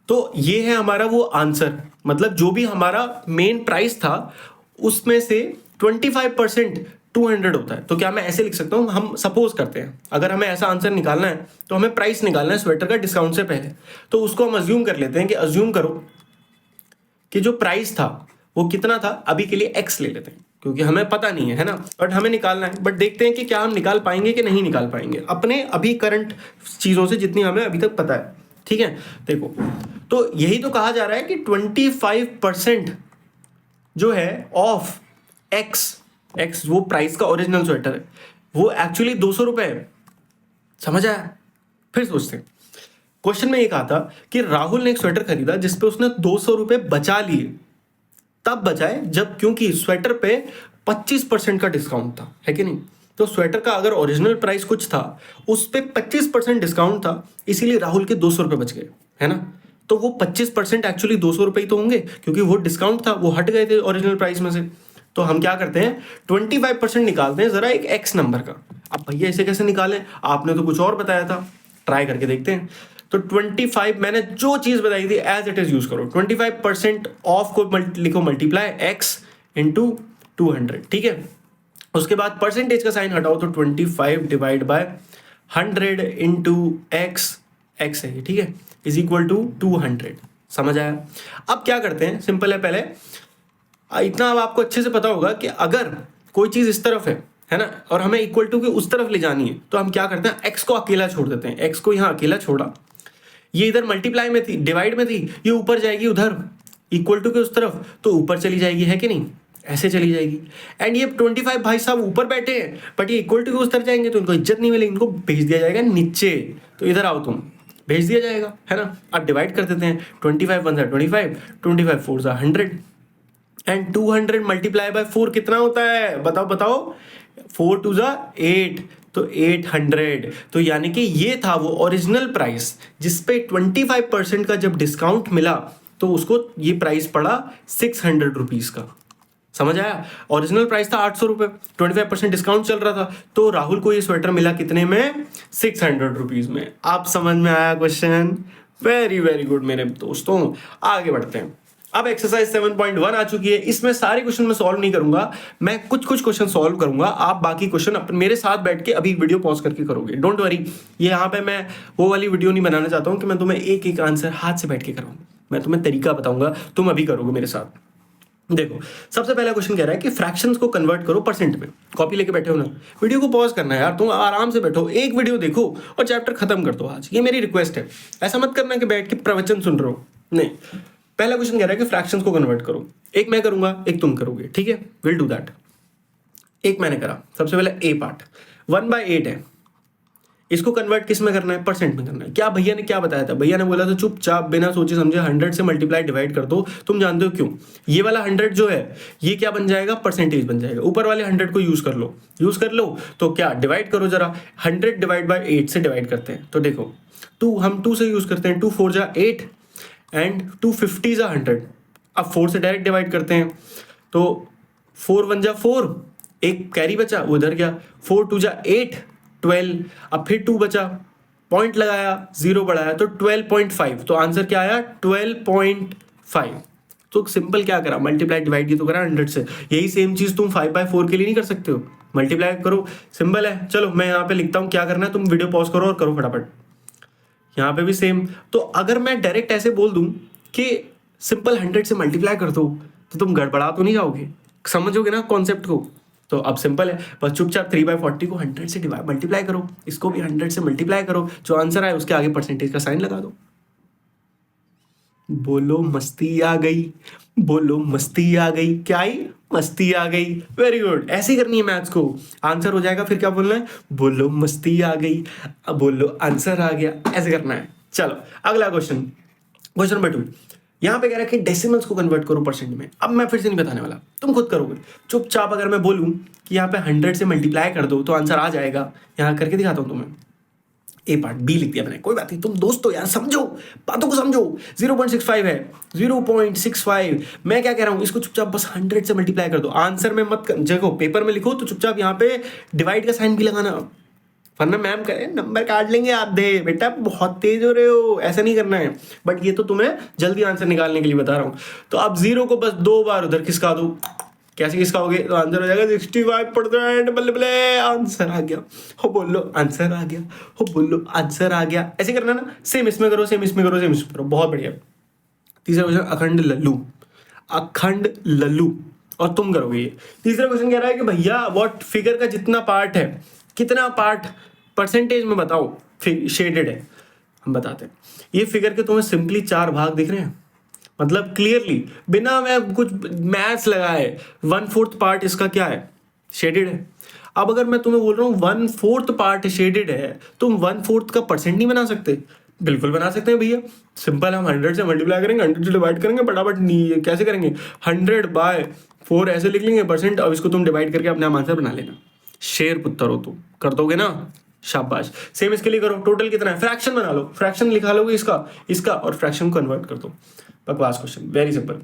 तो ये है हमारा वो आंसर, मतलब जो भी हमारा मेन प्राइस था उसमें से 25% 200 होता है। तो क्या मैं ऐसे लिख सकता हूँ, हम सपोज करते हैं अगर हमें ऐसा आंसर निकालना है तो हमें प्राइस निकालना है स्वेटर का डिस्काउंट से पहले, तो उसको हम अज्यूम कर लेते हैं कि अज्यूम करो कि जो प्राइस था वो कितना था, अभी के लिए x ले लेते हैं क्योंकि हमें पता नहीं है ना, बट हमें निकालना है। बट देखते हैं कि क्या हम निकाल पाएंगे कि नहीं निकाल पाएंगे अपने अभी करंट चीज़ों से जितनी हमें अभी तक पता है, ठीक है। देखो तो यही तो कहा जा रहा है कि 25% जो है ऑफ x वो प्राइस का ओरिजिनल स्वेटर है, वो एक्चुअली 200 रुपए है। समझ आया। फिर सोचते हैं, क्वेश्चन में ये कहा था कि राहुल ने एक स्वेटर खरीदा जिसपे उसने 200 रुपए बचा लिए, तब बचाए जब, क्योंकि स्वेटर पे 25% का डिस्काउंट था, है कि नहीं। तो स्वेटर का अगर ओरिजिनल प्राइस कुछ था उस पे 25% डिस्काउंट था, इसीलिए राहुल के 200 रुपए बच गए, है ना। तो वो 25% एक्चुअली 200 रुपए ही तो होंगे क्योंकि वो डिस्काउंट था, वो हट गए थे ओरिजिनल प्राइस में से। तो हम क्या करते हैं, 25% निकालते हैं जरा एक एक्स नंबर का। अब भैया इसे कैसे निकालें, आपने तो कुछ और बताया था, ट्राई करके देखते हैं। तो 25 मैंने जो चीज बताई थी एज इट इज यूज करो। 25% ऑफ को लिखो मल्टीप्लाई एक्स इंटू 200, ठीक है। उसके बाद परसेंटेज का साइन हटाओ तो 25 डिवाइड बाय 100 इंटू एक्स है, ठीक है, इज इक्वल टू 200। समझ आया। अब क्या करते हैं, सिंपल है, पहले इतना अब आपको अच्छे से पता होगा कि अगर कोई चीज इस तरफ है ना, और हमें इक्वल टू के उस तरफ ले जानी है तो हम क्या करते हैं, एक्स को अकेला छोड़ देते हैं। एक्स को यहाँ अकेला छोड़ा, ये इधर मल्टीप्लाई में थी, डिवाइड में थी, ये ऊपर जाएगी उधर इक्वल टू के उस तरफ, तो ऊपर चली जाएगी, है कि नहीं, ऐसे चली जाएगी। एंड ये 25 भाई साहब ऊपर बैठे हैं बट ये इक्वल टू के उस तरफ जाएंगे तो इनको इज्जत नहीं मिलेगी, इनको भेज दिया जाएगा नीचे। तो इधर आओ तुम, भेज दिया जाएगा, है ना। अब डिवाइड कर देते हैं, 25 1 25, 25 4 100 एंड 200 मल्टीप्लाई बाय 4 कितना होता है, बताओ 4 2 8, तो 800। तो यानी कि ये था वो ओरिजिनल प्राइस जिसपे 25% का जब डिस्काउंट मिला तो उसको ये प्राइस पड़ा 600 रुपीज का। समझ आया। ओरिजिनल प्राइस था 800 रुपए, 25% डिस्काउंट चल रहा था, तो राहुल को ये स्वेटर मिला कितने में, 600 रुपीज में। आप समझ में आया क्वेश्चन, वेरी वेरी गुड मेरे दोस्तों। आगे बढ़ते हैं। अब एक्सरसाइज 7.1 आ चुकी है। इसमें सारे क्वेश्चन मैं सॉल्व नहीं करूंगा, मैं कुछ क्वेश्चन सॉल्व करूंगा, आप बाकी क्वेश्चन अपने मेरे साथ बैठ के अभी वीडियो पॉज करके करोगे। डोंट वरी, ये यहाँ पे मैं वो वाली वीडियो नहीं बनाना चाहता हूँ कि मैं तुम्हें एक एक आंसर हाथ से बैठ के कराऊँ। मैं तुम्हें तरीका बताऊंगा, तुम अभी करोगे मेरे साथ। देखो सबसे पहला क्वेश्चन कह रहा है कि फ्रैक्शंस को कन्वर्ट करो परसेंट में। कॉपी लेके बैठे हो ना, वीडियो को पॉज करना है यार, तुम आराम से बैठो, एक वीडियो देखो और चैप्टर खत्म कर दो आज, ये मेरी रिक्वेस्ट है। ऐसा मत करना कि बैठ के प्रवचन सुन रहे हो, नहीं। पहला क्वेश्चन कह रहा है कि फ्रैक्शंस को कन्वर्ट करो, एक मैं करूंगा एक तुम करोगे, ठीक है, विल डू दैट। एक मैंने करा, सबसे पहले ए पार्ट 1/8 है, इसको कन्वर्ट किस में करना है, परसेंट में करना है। क्या भैया ने क्या बताया था, भैया ने बोला था चुपचाप बिना सोचे समझे 100 से मल्टीप्लाई डिवाइड कर दो। तुम जानते हो क्यों, ये वाला 100 जो है ये क्या बन जाएगा, परसेंटेज बन जाएगा। ऊपर वाले 100 को यूज कर लो तो क्या डिवाइड करो जरा, 100 डिवाइड बाय 8 से डिवाइड करते हैं। तो देखो हम 2 से यूज करते हैं, 2 4 जा 8 एंड 250 is 100। अब 4 से डायरेक्ट डिवाइड करते हैं, तो 4 1 जा 4, एक कैरी बचा वो उधर गया, 4 2 जा 8 12, अब फिर 2 बचा, पॉइंट लगाया, 0 बढ़ाया तो 12.5, तो आंसर क्या आया 12.5। तो सिंपल क्या करा, मल्टीप्लाई डिवाइड की तो करा 100 से। यही सेम चीज तुम 5/4 के लिए नहीं कर सकते हो, मल्टीप्लाई करो, सिंपल है। चलो मैं यहाँ पे लिखता हूँ क्या करना है, तुम वीडियो पॉज करो और करो फटाफट। यहाँ पे भी सेम। तो अगर मैं डायरेक्ट ऐसे बोल दूं कि सिंपल 100 से मल्टीप्लाई कर दो, तो तुम गड़बड़ा तो नहीं जाओगे, समझोगे ना कॉन्सेप्ट को। तो अब सिंपल है, बस चुपचाप 3/40 को 100 से मल्टीप्लाई करो, इसको भी 100 से मल्टीप्लाई करो, जो आंसर आए उसके आगे परसेंटेज का साइन लगा दो। बोलो मस्ती आ गई, बोलो मस्ती आ गई, क्या आई, मस्ती आ गई। वेरी गुड, ऐसे ही करनी है मैथ्स को। आंसर हो जाएगा फिर क्या बोलना है, बोलो मस्ती आ गई, अब बोलो आंसर आ गया, ऐसे करना है। चलो अगला क्वेश्चन, क्वेश्चन नंबर 2। यहाँ पे कह रहा है कि डेसिमल्स को कन्वर्ट करो परसेंट में। अब मैं फिर से नहीं बताने वाला, तुम खुद करोगे चुपचाप। अगर मैं बोलूँ कि यहाँ पे 100 से मल्टीप्लाई कर दो तो आंसर आ जाएगा, यहाँ करके दिखाता हूँ तुम्हें। ए पार्ट बी लिख दिया मैंने, कोई बात नहीं, तुम दोस्तों यार समझो, बातों को समझो। 0.65 है, 0.65। मैं क्या कह रहा हूं, इसको चुपचाप बस 100 से मल्टीप्लाई कर दो। आंसर में मत देखो, पेपर में लिखो तो चुपचाप यहाँ पे डिवाइड का साइन भी लगाना, वरना मैम कहे नंबर काट लेंगे आधे। बेटा बहुत तेज हो रहे हो, ऐसा नहीं करना है। बट ये तो तुम्हें जल्दी आंसर निकालने के लिए बता रहा हूँ। तो अब 0 को बस 2 बार उधर खिसका दो। कैसे खिसकाओगे, तो आंसर हो जाएगा 65%। बल्ले बल्ले, आंसर आ गया, हो बोलो आंसर आ गया, हो बोलो आंसर आ गया। ऐसे करना ना, सेम इसमें करो, सेम इसमें करो, सेम इसमें करो, बहुत बढ़िया। तीसरा क्वेश्चन, अखंड लल्लू, अखंड लल्लू, और तुम करोगे ये। तीसरा क्वेश्चन कह रहा है कि भैया व्हाट फिगर का जितना पार्ट है, कितना पार्ट परसेंटेज में बताओ शेडेड है। हम बताते हैं, ये फिगर के तुम्हें सिंपली 4 भाग दिख रहे हैं, मतलब क्लियरली बिना मैं कुछ मैथ्स लगाए 1/4 पार्ट इसका क्या है, शेडेड है। अब अगर मैं तुम्हें बोल रहा हूँ 1/4 पार्ट शेडेड है, तुम 1/4 का परसेंट नहीं बना सकते? बिल्कुल बना सकते हैं भैया, सिंपल। हम 100 से मल्टीप्लाई करेंगे, 100 से डिवाइड करेंगे, फटाफट नहीं कैसे करेंगे, 100/4 ऐसे लिख लेंगे परसेंट। अब इसको तुम डिवाइड करके अपने आंसर बना लेना। शेर पुत्र हो तो कर दोगे ना, शाबाश। सेम इसके लिए करो, टोटल कितना है, फ्रैक्शन बना लो, फ्रैक्शन लिखा लोगे इसका और फ्रैक्शन कन्वर्ट कर दो। बकवास क्वेश्चन, वेरी सिंपल।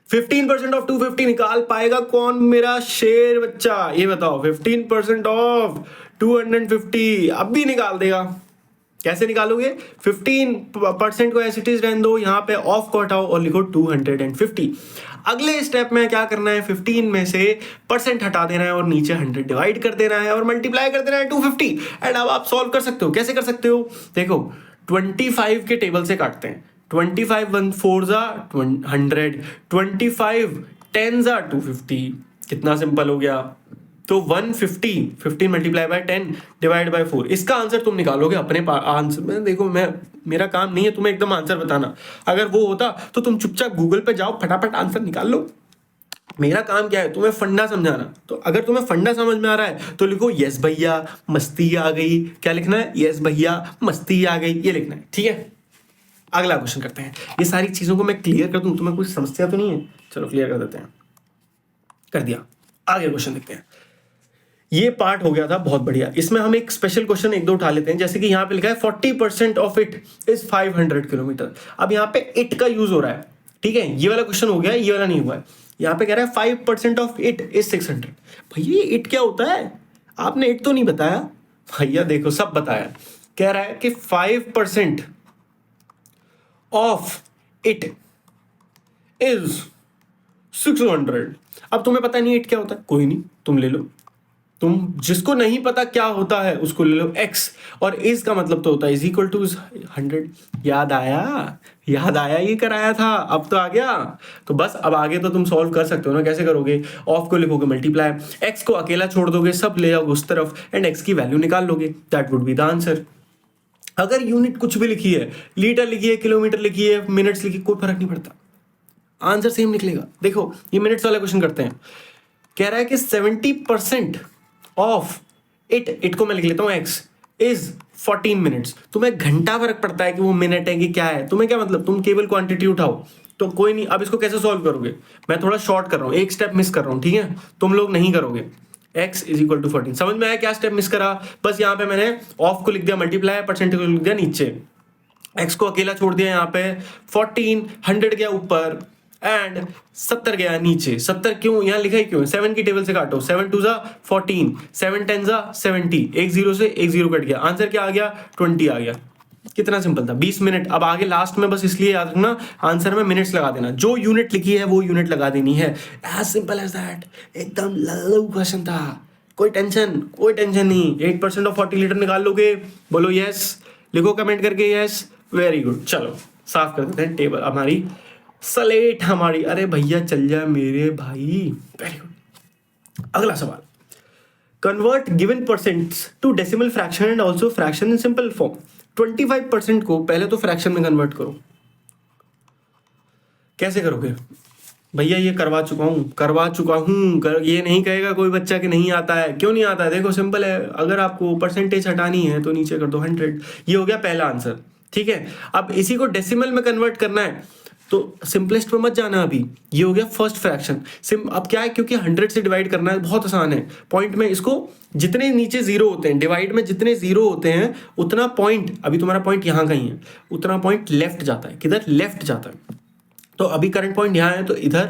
15% ऑफ 250 निकाल पाएगा कौन मेरा शेर बच्चा, ये बताओ। 15% ऑफ 250 अब भी निकाल देगा। कैसे निकालोगे, 15% को एज इट इज रहने दो, यहाँ पे ऑफ को हटाओ और लिखो 250। अगले स्टेप में क्या करना है, 15 में से परसेंट हटा देना है और नीचे 100 डिवाइड कर देना है और मल्टीप्लाई कर देना है 250। एंड अब आप सॉल्व कर सकते हो। कैसे कर सकते हो, देखो 25 के टेबल से काटते हैं। 25 1 4 जा 100, 25 10 जा 250। कितना सिंपल हो गया। तो 150, 15 मल्टीप्लाई बाय 10 डिवाइड बाय 4, इसका आंसर तुम निकालोगे अपने आंसर में। देखो मेरा काम नहीं है तुम्हें एकदम आंसर बताना, अगर वो होता तो तुम चुपचाप गूगल पे जाओ, फटाफट आंसर निकाल लो। मेरा काम क्या है, तुम्हें फंडा समझाना। तो अगर तुम्हें फंडा समझ में आ रहा है तो लिखो यस भैया मस्ती आ गई। क्या लिखना है, यस भैया मस्ती आ गई, ये लिखना है, ठीक है। अगला क्वेश्चन करते हैं। ये सारी चीजों को मैं क्लियर कर दूं, तुम्हें कोई समस्या तो नहीं है? चलो क्लियर कर देते हैं, कर दिया। आगे क्वेश्चन देखते हैं। ये पार्ट हो गया था बहुत बढ़िया। इसमें हम एक स्पेशल क्वेश्चन 1-2 उठा लेते हैं। जैसे कि यहाँ पे लिखा है 40% ऑफ इट इज 500 किलोमीटर। अब यहाँ पे इट का यूज हो रहा है, ठीक है। ये वाला क्वेश्चन हो गया, ये वाला नहीं हुआ है। यहाँ पे कह रहा है 5% ऑफ इट इज 600। भैया इट क्या होता है, आपने इट तो नहीं बताया। भैया देखो सब बताया। कह रहा है कि 5% ऑफ इट इज 600। अब तुम्हें पता नहीं इट क्या होता है, कोई नहीं, तुम ले लो। तुम जिसको नहीं पता क्या होता है उसको ले लो x, और इज का मतलब तो होता है इज इक्वल टू 100। याद आया ये कराया था, अब तो आ गया। तो बस अब आगे तो तुम सॉल्व कर सकते हो ना। कैसे करोगे, ऑफ को लिखोगे मल्टीप्लाई, x को अकेला छोड़ दोगे, सब ले जाओगे उस तरफ एंड x की वैल्यू निकाल लोगे। That would be the answer. अगर यूनिट कुछ भी लिखी है, लीटर लिखी है, किलोमीटर लिखी है, मिनट्स लिखी, कोई फर्क नहीं पड़ता, आंसर सेम निकलेगा। देखो ये मिनट्स वाला क्वेश्चन करते हैं। कह रहा है कि 70% ऑफ इट को मैं लिख लेता हूं x इज 14 मिनट्स। तुम्हें घंटा फर्क पड़ता है कि वो मिनट है कि क्या है, तुम्हें क्या मतलब, तुम केवल क्वांटिटी उठाओ। तो कोई नहीं, अब इसको कैसे सॉल्व करोगे, मैं थोड़ा शॉर्ट कर रहा हूं, एक स्टेप मिस कर रहा हूं, ठीक है। तुम लोग नहीं करोगे। x इज इक्वल टू 14, समझ में आया क्या स्टेप मिस करा। बस यहाँ पे मैंने ऑफ को लिख दिया मल्टीप्लाई, परसेंटेज को लिख दिया नीचे, x को अकेला छोड़ दिया यहाँ पे, 14, 100 गया ऊपर एंड 70 गया नीचे। 70 क्यों यहाँ लिखा ही क्यों? 7 की टेबल से काटो, 7 2 जा 14, 7 10 जा 70, एक जीरो से एक जीरो कट गया, आंसर क्या आ गया? 20 आ गया। कितना सिंपल था, 20 मिनट। अब आगे लास्ट में बस इसलिए याद रखना आंसर में मिनट्स लगा देना, जो यूनिट लिखी है वो यूनिट लगा देनी है। एज सिंपल एज दैट, एकदम लल्लू क्वेश्चन था, कोई टेंशन नहीं। 8% ऑफ 40 लीटर निकाल लोगे? बोलो यस, लिखो कमेंट करके यस, वेरी गुड। चलो साफ कर देते हैं टेबल हमारी, स्लेट हमारी। अरे भैया चल जा मेरे भाई, वेरी गुड। अगला सवाल, convert given percents to decimal fraction and also fraction in simple form. 25% को पहले तो फ्रैक्शन में कन्वर्ट करो। कैसे करोगे भैया? ये करवा चुका हूं। ये नहीं कहेगा कोई बच्चा कि नहीं आता है। क्यों नहीं आता है? देखो सिंपल है, अगर आपको परसेंटेज हटानी है तो नीचे कर दो 100। ये हो गया पहला आंसर, ठीक है। अब इसी को डेसिमल में कन्वर्ट करना है तो सिंपलेस्ट पे मत जाना अभी, ये हो गया फर्स्ट फ्रैक्शन। अब क्या है, क्योंकि 100 से डिवाइड करना है, बहुत आसान है। पॉइंट में इसको जितने नीचे जीरो होते हैं, डिवाइड में जितने जीरो होते हैं उतना पॉइंट, अभी तुम्हारा पॉइंट यहाँ कहीं है, उतना पॉइंट लेफ्ट जाता है। किधर? लेफ्ट जाता है। तो अभी करंट पॉइंट यहाँ है तो इधर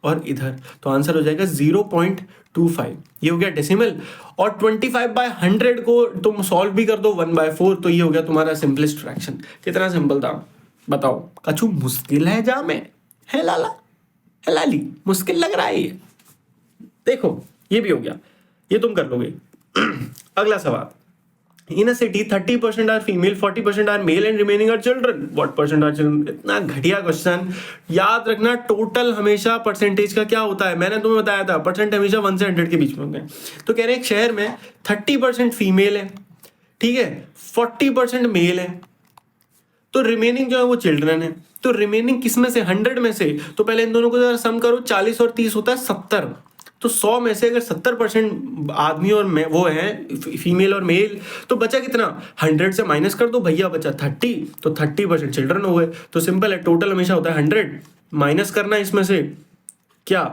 और इधर, तो आंसर हो जाएगा 0.25। ये हो गया डेसिमल। और 25/100 को तुम सॉल्व भी कर दो 1/4, तो ये हो गया तुम्हारा सिंपलेस्ट फ्रैक्शन। कितना सिंपल था बताओ? कछु मुश्किल है जा में है लाला, है लाली, मुश्किल लग रहा है ये? देखो ये भी हो गया, ये तुम कर लोगे। अगला सवाल, in a city 30% are female, 40% are male and remaining are children, what percent are children? इतना घटिया क्वेश्चन। याद रखना टोटल हमेशा परसेंटेज का क्या होता है, मैंने तुम्हें बताया था, परसेंट हमेशा 1 से 100 के बीच में होते हैं। तो कह रहे हैं एक शहर में 30% फीमेल है, ठीक है, 40% मेल है, तो रिमेनिंग जो है वो चिल्ड्रन है। तो रिमेनिंग किस में से? 100 में से। तो पहले इन दोनों को जरा सम करो, 40 और 30 होता है 70। तो 100 में से अगर 70% आदमी और वो है फीमेल और मेल, तो बचा कितना? 100 से माइनस कर दो भैया, बचा 30। तो 30% चिल्ड्रन हो गए। तो सिंपल है, टोटल हमेशा होता है 100, माइनस करना है इसमें से क्या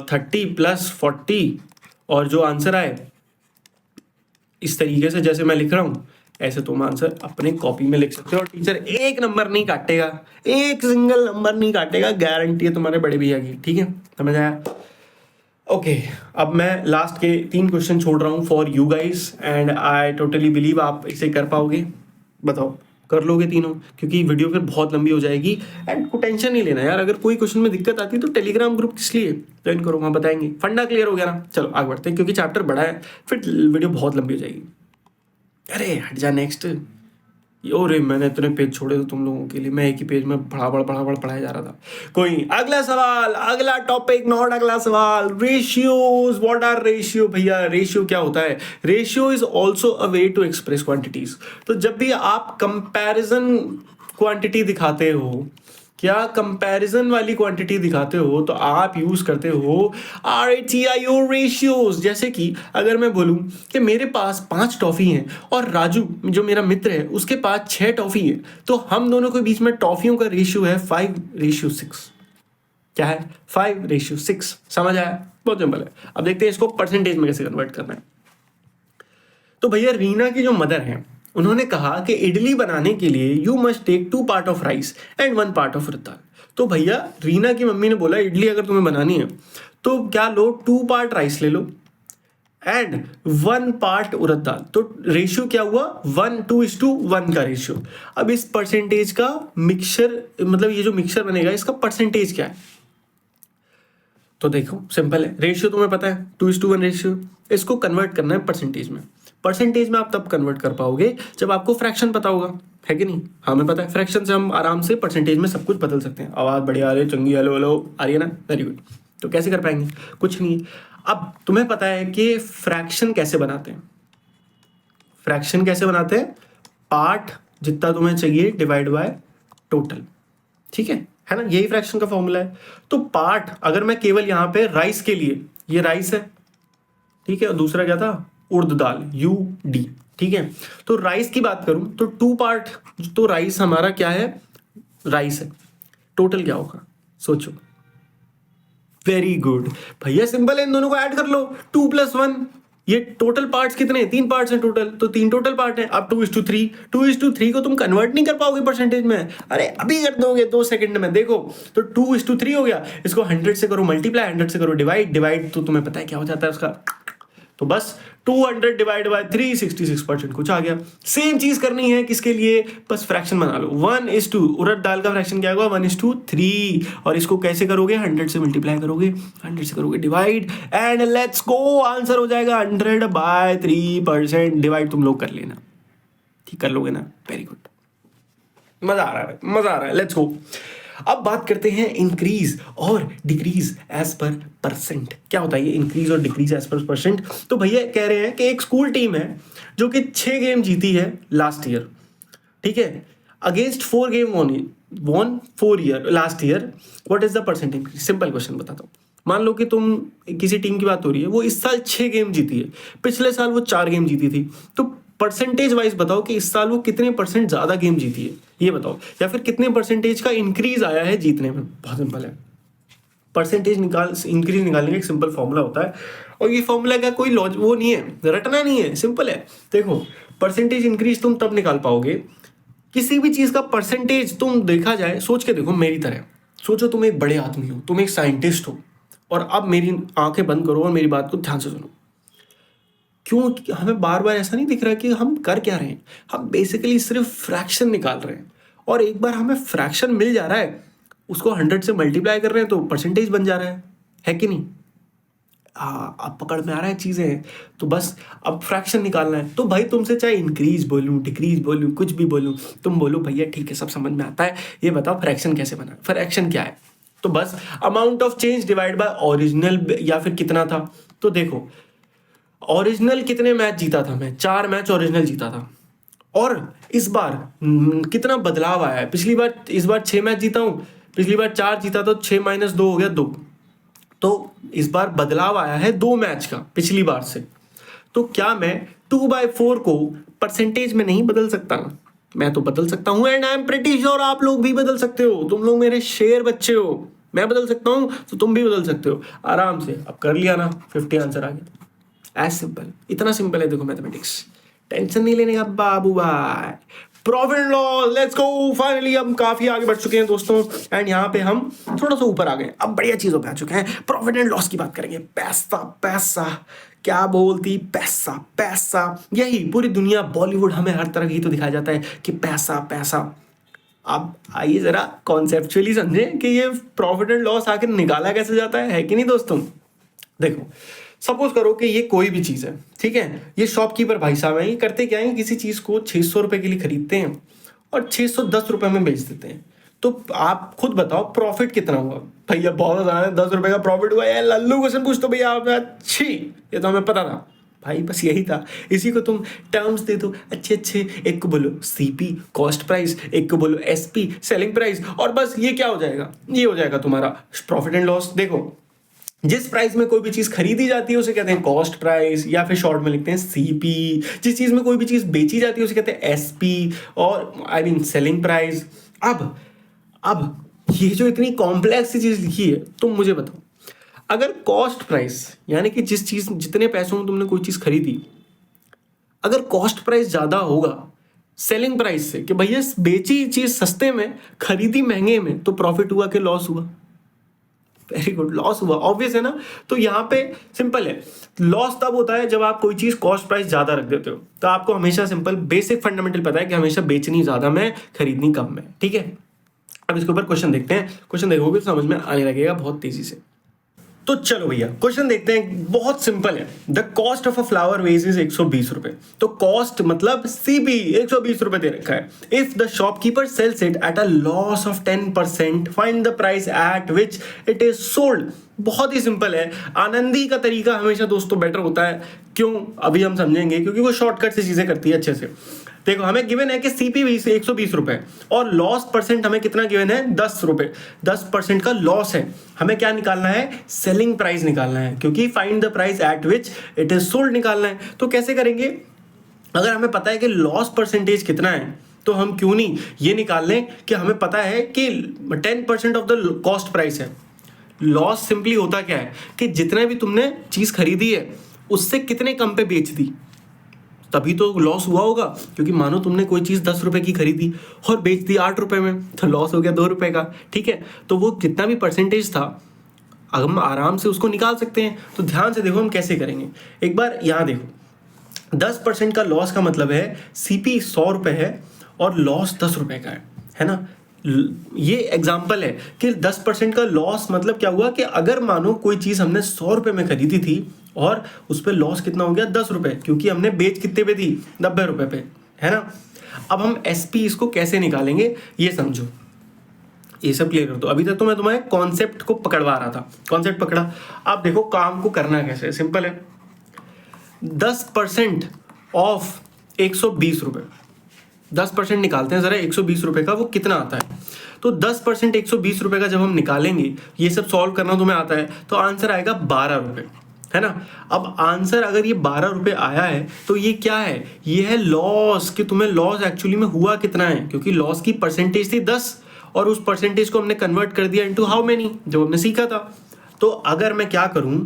30 + 40, और जो आंसर आए इस तरीके से जैसे मैं लिख रहा हूं, ऐसे तुम आंसर अपने कॉपी में लिख सकते हो। और टीचर एक नंबर नहीं काटेगा, एक सिंगल नंबर नहीं काटेगा, गारंटी है तुम्हारे बड़े भैया की, ठीक है? समझ आया? ओके, अब मैं लास्ट के 3 क्वेश्चन छोड़ रहा हूँ for you guys, and I totally believe आप इसे कर पाओगे। बताओ कर लोगे तीनों? क्योंकि वीडियो फिर बहुत लंबी हो जाएगी। एंड को टेंशन नहीं लेना यार, अगर कोई क्वेश्चन में दिक्कत आती है तो टेलीग्राम ग्रुप किस लिए ज्वाइन करो, वहाँ बताएंगे। फंडा क्लियर हो गया ना? चलो आगे बढ़ते हैं, क्योंकि चैप्टर बड़ा है, फिर वीडियो बहुत लंबी हो जाएगी। अरे हट जा, नेक्स्ट। रे मैंने इतने पेज छोड़े थे तुम लोगों के लिए, मैं एक ही पेज में पढ़ाया जा रहा था। कोई अगला सवाल, अगला टॉपिक, नॉट अगला सवाल, रेशियोज। What are ratio? भैया रेशियो क्या होता है? Ratio is also a way to express quantities. तो जब भी आप कंपैरिजन क्वांटिटी दिखाते हो, क्या कंपैरिजन वाली क्वांटिटी दिखाते हो, तो आप यूज करते हो RATIO रेशियोज। जैसे कि अगर मैं बोलूं कि मेरे पास 5 टॉफी हैं और राजू जो मेरा मित्र है उसके पास 6 टॉफी है, तो हम दोनों के बीच में टॉफियों का रेशियो है 5:6। क्या है? 5:6। समझ आया? बहुत सिंपल है। अब देखते हैं इसको परसेंटेज में कैसे कन्वर्ट करना है। तो भैया रीना की जो मदर है उन्होंने कहा कि इडली बनाने के लिए you must take 2 part of rice and 1 part of urad dal. तो भैया रीना की मम्मी ने बोला इडली अगर तुम्हें बनानी है तो क्या लो, 2 पार्ट राइस ले लो एंड 1 पार्ट उड़द दाल। तो रेशियो क्या हुआ? 1:1 का रेशियो। अब इस परसेंटेज का मिक्सचर, मतलब ये जो मिक्सचर बनेगा इसका परसेंटेज क्या है? तो देखो सिंपल है, रेशियो तुम्हें पता है 2:1 रेशियो, इसको कन्वर्ट करना है परसेंटेज में। परसेंटेज में आप तब कन्वर्ट कर पाओगे जब आपको फ्रैक्शन पता होगा, है कि नहीं? हमें पता है फ्रैक्शन से हम आराम से परसेंटेज में सब कुछ बदल सकते हैं। आवाज बढ़िया आ रही है, चंगी, हेलो हेलो आ रही है ना? Very good. तो कैसे कर पाएंगे? कुछ नहीं। अब तुम्हें पता है कि फ्रैक्शन कैसे बनाते हैं? फ्रैक्शन कैसे बनाते हैं? पार्ट जितना तुम्हें चाहिए डिवाइड बाय टोटल, ठीक है ना? यही फ्रैक्शन का फॉर्मूला है। तो पार्ट अगर मैं केवल यहाँ पे राइस के लिए, ये राइस है, ठीक है, और दूसरा क्या था? उड़द दाल, UD, ठीक है। तो राइस की बात करूं तो 2 पार्ट, तो राइस हमारा क्या है? राइस है। टोटल क्या होगा सोचो? वेरी गुड भैया, सिंपल है, इन दोनों को ऐड कर लो, 2 + 1 ये टोटल पार्ट्स कितने हैं? 3 पार्ट्स हैं टोटल, तो 3 टोटल पार्ट हैं। अब 2:3, 2:3 को तुम कन्वर्ट नहीं कर पाओगे परसेंटेज में, अरे अभी कर दोगे 2 सेकंड में। देखो तो 2:3 हो गया, इसको 100 से करो मल्टीप्लाई, 100 से करो डिवाइड तो तुम्हें पता है क्या हो जाता है उसका। तो बस 200 डिवाइड बाय 3, 66% कुछ आ गया। सेम चीज करनी है किसके लिए? बस फ्रैक्शन बना लो। 1:2, उड़द दाल का फ्रैक्शन क्या होगा? 1:3। और इसको कैसे करोगे? 100 से मल्टीप्लाई करोगे, 100 से करोगे divide, and let's go, answer हो जाएगा 100/3%। डिवाइड तुम लोग कर लेना, ठीक कर लोगे ना? वेरी गुड, मजा आ रहा है, मजा आ रहा है, लेट्स गो। अब बात करते हैं इंक्रीज और डिक्रीज एज पर परसेंट। क्या होता है ये इंक्रीज और डिक्रीज एज पर परसेंट? तो भैया कह रहे हैं कि एक स्कूल टीम है जो कि 6 गेम जीती है लास्ट ईयर, ठीक है, against 4 game won 4 year last year, what is the percent increase? Simple question बताता हूँ। मान लो कि तुम किसी टीम की बात हो रही है, वो इस साल 6 गेम जीती है, पिछले साल वो 4 गेम जीती थी, तो परसेंटेज वाइज बताओ कि इस साल वो कितने परसेंट ज्यादा गेम जीती है, ये बताओ, या फिर कितने परसेंटेज का इंक्रीज आया है जीतने में। बहुत सिंपल है, परसेंटेज इंक्रीज निकालने का एक सिंपल फॉर्मूला होता है, और ये फॉर्मूला का कोई लॉजिक वो नहीं है, रटना नहीं है, सिंपल है। देखो परसेंटेज इंक्रीज तुम तब निकाल पाओगे, किसी भी चीज का परसेंटेज तुम देखा जाए, सोच के देखो मेरी तरह, सोचो तुम एक बड़े आदमी हो, तुम एक साइंटिस्ट हो, और अब मेरी आंखें बंद करो और मेरी बात को ध्यान से सुनो। क्यों हमें बार बार ऐसा नहीं दिख रहा कि हम कर क्या रहे हैं? हम बेसिकली सिर्फ फ्रैक्शन निकाल रहे हैं, और एक बार हमें फ्रैक्शन मिल जा रहा है, उसको 100 से मल्टीप्लाई कर रहे हैं तो परसेंटेज बन जा रहा है कि नहीं? अब पकड़ में आ रहा है चीजें, तो बस अब फ्रैक्शन निकालना है। तो भाई तुमसे चाहे इंक्रीज बोलूं, डिक्रीज बोलूं, कुछ भी बोलूं, तुम बोलो भैया ठीक है, सब समझ में आता है, ये बताओ फ्रैक्शन कैसे बना? फ्रैक्शन क्या है? तो बस amount of change divide by original, या फिर कितना था। तो देखो ओरिजिनल कितने मैच जीता था मैं? 4 मैच ओरिजिनल जीता था, और इस बार कितना बदलाव आया है? पिछली बार, इस बार 6 मैच जीता हूं, पिछली बार 4 जीता, तो 6 - 2 हो गया 2, तो इस बार बदलाव आया है 2 मैच का पिछली बार से। तो क्या मैं 2/4 को परसेंटेज में नहीं बदल सकता? मैं तो बदल सकता हूं, and I am pretty sure आप लोग भी बदल सकते हो। तुम लोग मेरे शेर बच्चे हो, मैं बदल सकता हूं तो तुम भी बदल सकते हो आराम से। अब कर लिया ना, 50 आंसर आ गया, एज सिंपल, इतना सिंपल है। देखो मैथमेटिक्स, टेंशन नहीं लेने का बाबू भाई। Profit and loss, let's go. Finally हम काफी आगे बढ़ चुके हैं दोस्तों, एंड यहाँ पे हम थोड़ा सा ऊपर आ गए, अब बढ़िया चीजों पे आ चुके हैं। प्रॉफिट एंड लॉस की बात करेंगे। पैसा पैसा, क्या बोलती? पैसा पैसा, यही पूरी दुनिया, बॉलीवुड, हमें हर तरफ ही तो दिखाया जाता है कि पैसा पैसा। अब आइए जरा कॉन्सेप्चुअली समझें कि ये प्रॉफिट एंड लॉस आखिर निकाला कैसे जाता है कि नहीं दोस्तों? देखो सपोज करो कि ये कोई भी चीज है, ठीक है, ये शॉपकीपर भाई साहब हैं, ये करते क्या है, किसी चीज को 600 रुपए के लिए खरीदते हैं और 610 रुपए में बेच देते हैं। तो आप खुद बताओ प्रॉफिट कितना हुआ? भैया बहुत ज्यादा, 10 रुपए का प्रॉफिट हुआ यार। लल्लू क्वेश्चन पूछ तो भैया आप, अच्छी, ये तो हमें पता था भाई, बस यही था। इसी को तुम टर्म्स दे दो अच्छे अच्छे, एक को बोलो सीपी कॉस्ट प्राइस, एक को बोलो एसपी सेलिंग प्राइस, और बस ये क्या हो जाएगा? ये हो जाएगा तुम्हारा प्रॉफिट एंड लॉस। देखो जिस प्राइस में कोई भी चीज खरीदी जाती है उसे कहते हैं कॉस्ट प्राइस, या फिर शॉर्ट में लिखते हैं सीपी। जिस चीज में कोई भी चीज बेची जाती है उसे कहते हैं एसपी, और आई मीन सेलिंग प्राइस। अब ये जो इतनी कॉम्प्लेक्स सी चीज लिखी है, तुम मुझे बताओ, अगर कॉस्ट प्राइस यानी कि जिस चीज, जितने पैसों में तुमने कोई चीज खरीदी, अगर कॉस्ट प्राइस ज्यादा होगा सेलिंग प्राइस से, कि भैया बेची चीज सस्ते में खरीदी महंगे में, तो प्रॉफिट हुआ कि लॉस हुआ? वेरी गुड, लॉस हुआ, ऑब्वियस है ना। तो यहाँ पे सिंपल है, लॉस तब होता है जब आप कोई चीज कॉस्ट प्राइस ज्यादा रख देते हो। तो आपको हमेशा सिंपल बेसिक फंडामेंटल पता है कि हमेशा बेचनी ज्यादा में, खरीदनी कम में, ठीक है। अब इसके ऊपर क्वेश्चन देखते हैं, क्वेश्चन देखोगे तो समझ में आने लगेगा बहुत तेजी से। तो चलो भैया क्वेश्चन देखते हैं, बहुत सिंपल है। The cost of a flower vase is 120 रुपए। तो कॉस्ट मतलब सीपी 120 रुपए दे रखा है। If the shopkeeper sells it at a loss of 10%, find the price at which it is sold. बहुत ही सिंपल है, आनंदी का तरीका हमेशा दोस्तों बेटर होता है। क्यों? अभी हम समझेंगे, क्योंकि वो शॉर्टकट से चीजें करती है अच्छे से। देखो हमें गिवन है कि सीपी 120 रुपए, और लॉस परसेंट हमें कितना गिवन है? 10 रुपए। 10% का लॉस है, हमें क्या निकालना है? सेलिंग प्राइस निकालना है, क्योंकि find the price at which it is sold निकालना है। तो कैसे करेंगे? अगर हमें पता है कि लॉस परसेंटेज कितना है, तो हम क्यों नहीं ये निकाल लें कि हमें पता है कि 10% ऑफ द कॉस्ट प्राइस है। लॉस सिंपली होता क्या है कि जितने भी तुमने चीज खरीदी है उससे कितने कम पे बेच दी, तभी तो लॉस हुआ होगा। क्योंकि मानो तुमने कोई चीज़ 10 रुपए की खरीदी और बेच दी 8 रुपए में, तो लॉस हो गया 2 रुपए का। ठीक है, तो वो जितना भी परसेंटेज था हम आराम से उसको निकाल सकते हैं। तो ध्यान से देखो हम कैसे करेंगे। एक बार यहाँ देखो, 10% का लॉस का मतलब है सीपी 100 रुपए है और लॉस 10 रुपए का है ना। ये एग्जाम्पल है कि 10% का लॉस मतलब क्या हुआ कि अगर मानो कोई चीज़ हमने 100 रुपए में खरीदी थी और उस पर लॉस कितना हो गया 10 रुपए, क्योंकि हमने बेच कितने पे दी 90 रुपए पे, है ना। अब हम एसपी इसको कैसे निकालेंगे ये समझो, ये सब क्लियर कर दो। अभी तक तो मैं तुम्हारे कॉन्सेप्ट को पकड़वा रहा था, कॉन्सेप्ट पकड़ा। अब देखो काम को करना कैसे, सिंपल है। 10% ऑफ 120 रुपए, 10% निकालते हैं जरा 120 रुपए का, वो कितना आता है। तो 10% 120 रुपए का जब हम निकालेंगे, ये सब सॉल्व करना तुम्हें आता है, तो आंसर आएगा 12 रुपए, है ना। अब आंसर अगर ये 12 रुपए आया है तो ये क्या है, ये है लॉस, कि तुम्हें लॉस एक्चुअली में हुआ कितना है, क्योंकि लॉस की परसेंटेज थी 10 और उस परसेंटेज को हमने कन्वर्ट कर दिया इनटू हाउ मेनी, जो हमने सीखा था। तो अगर मैं क्या करूं,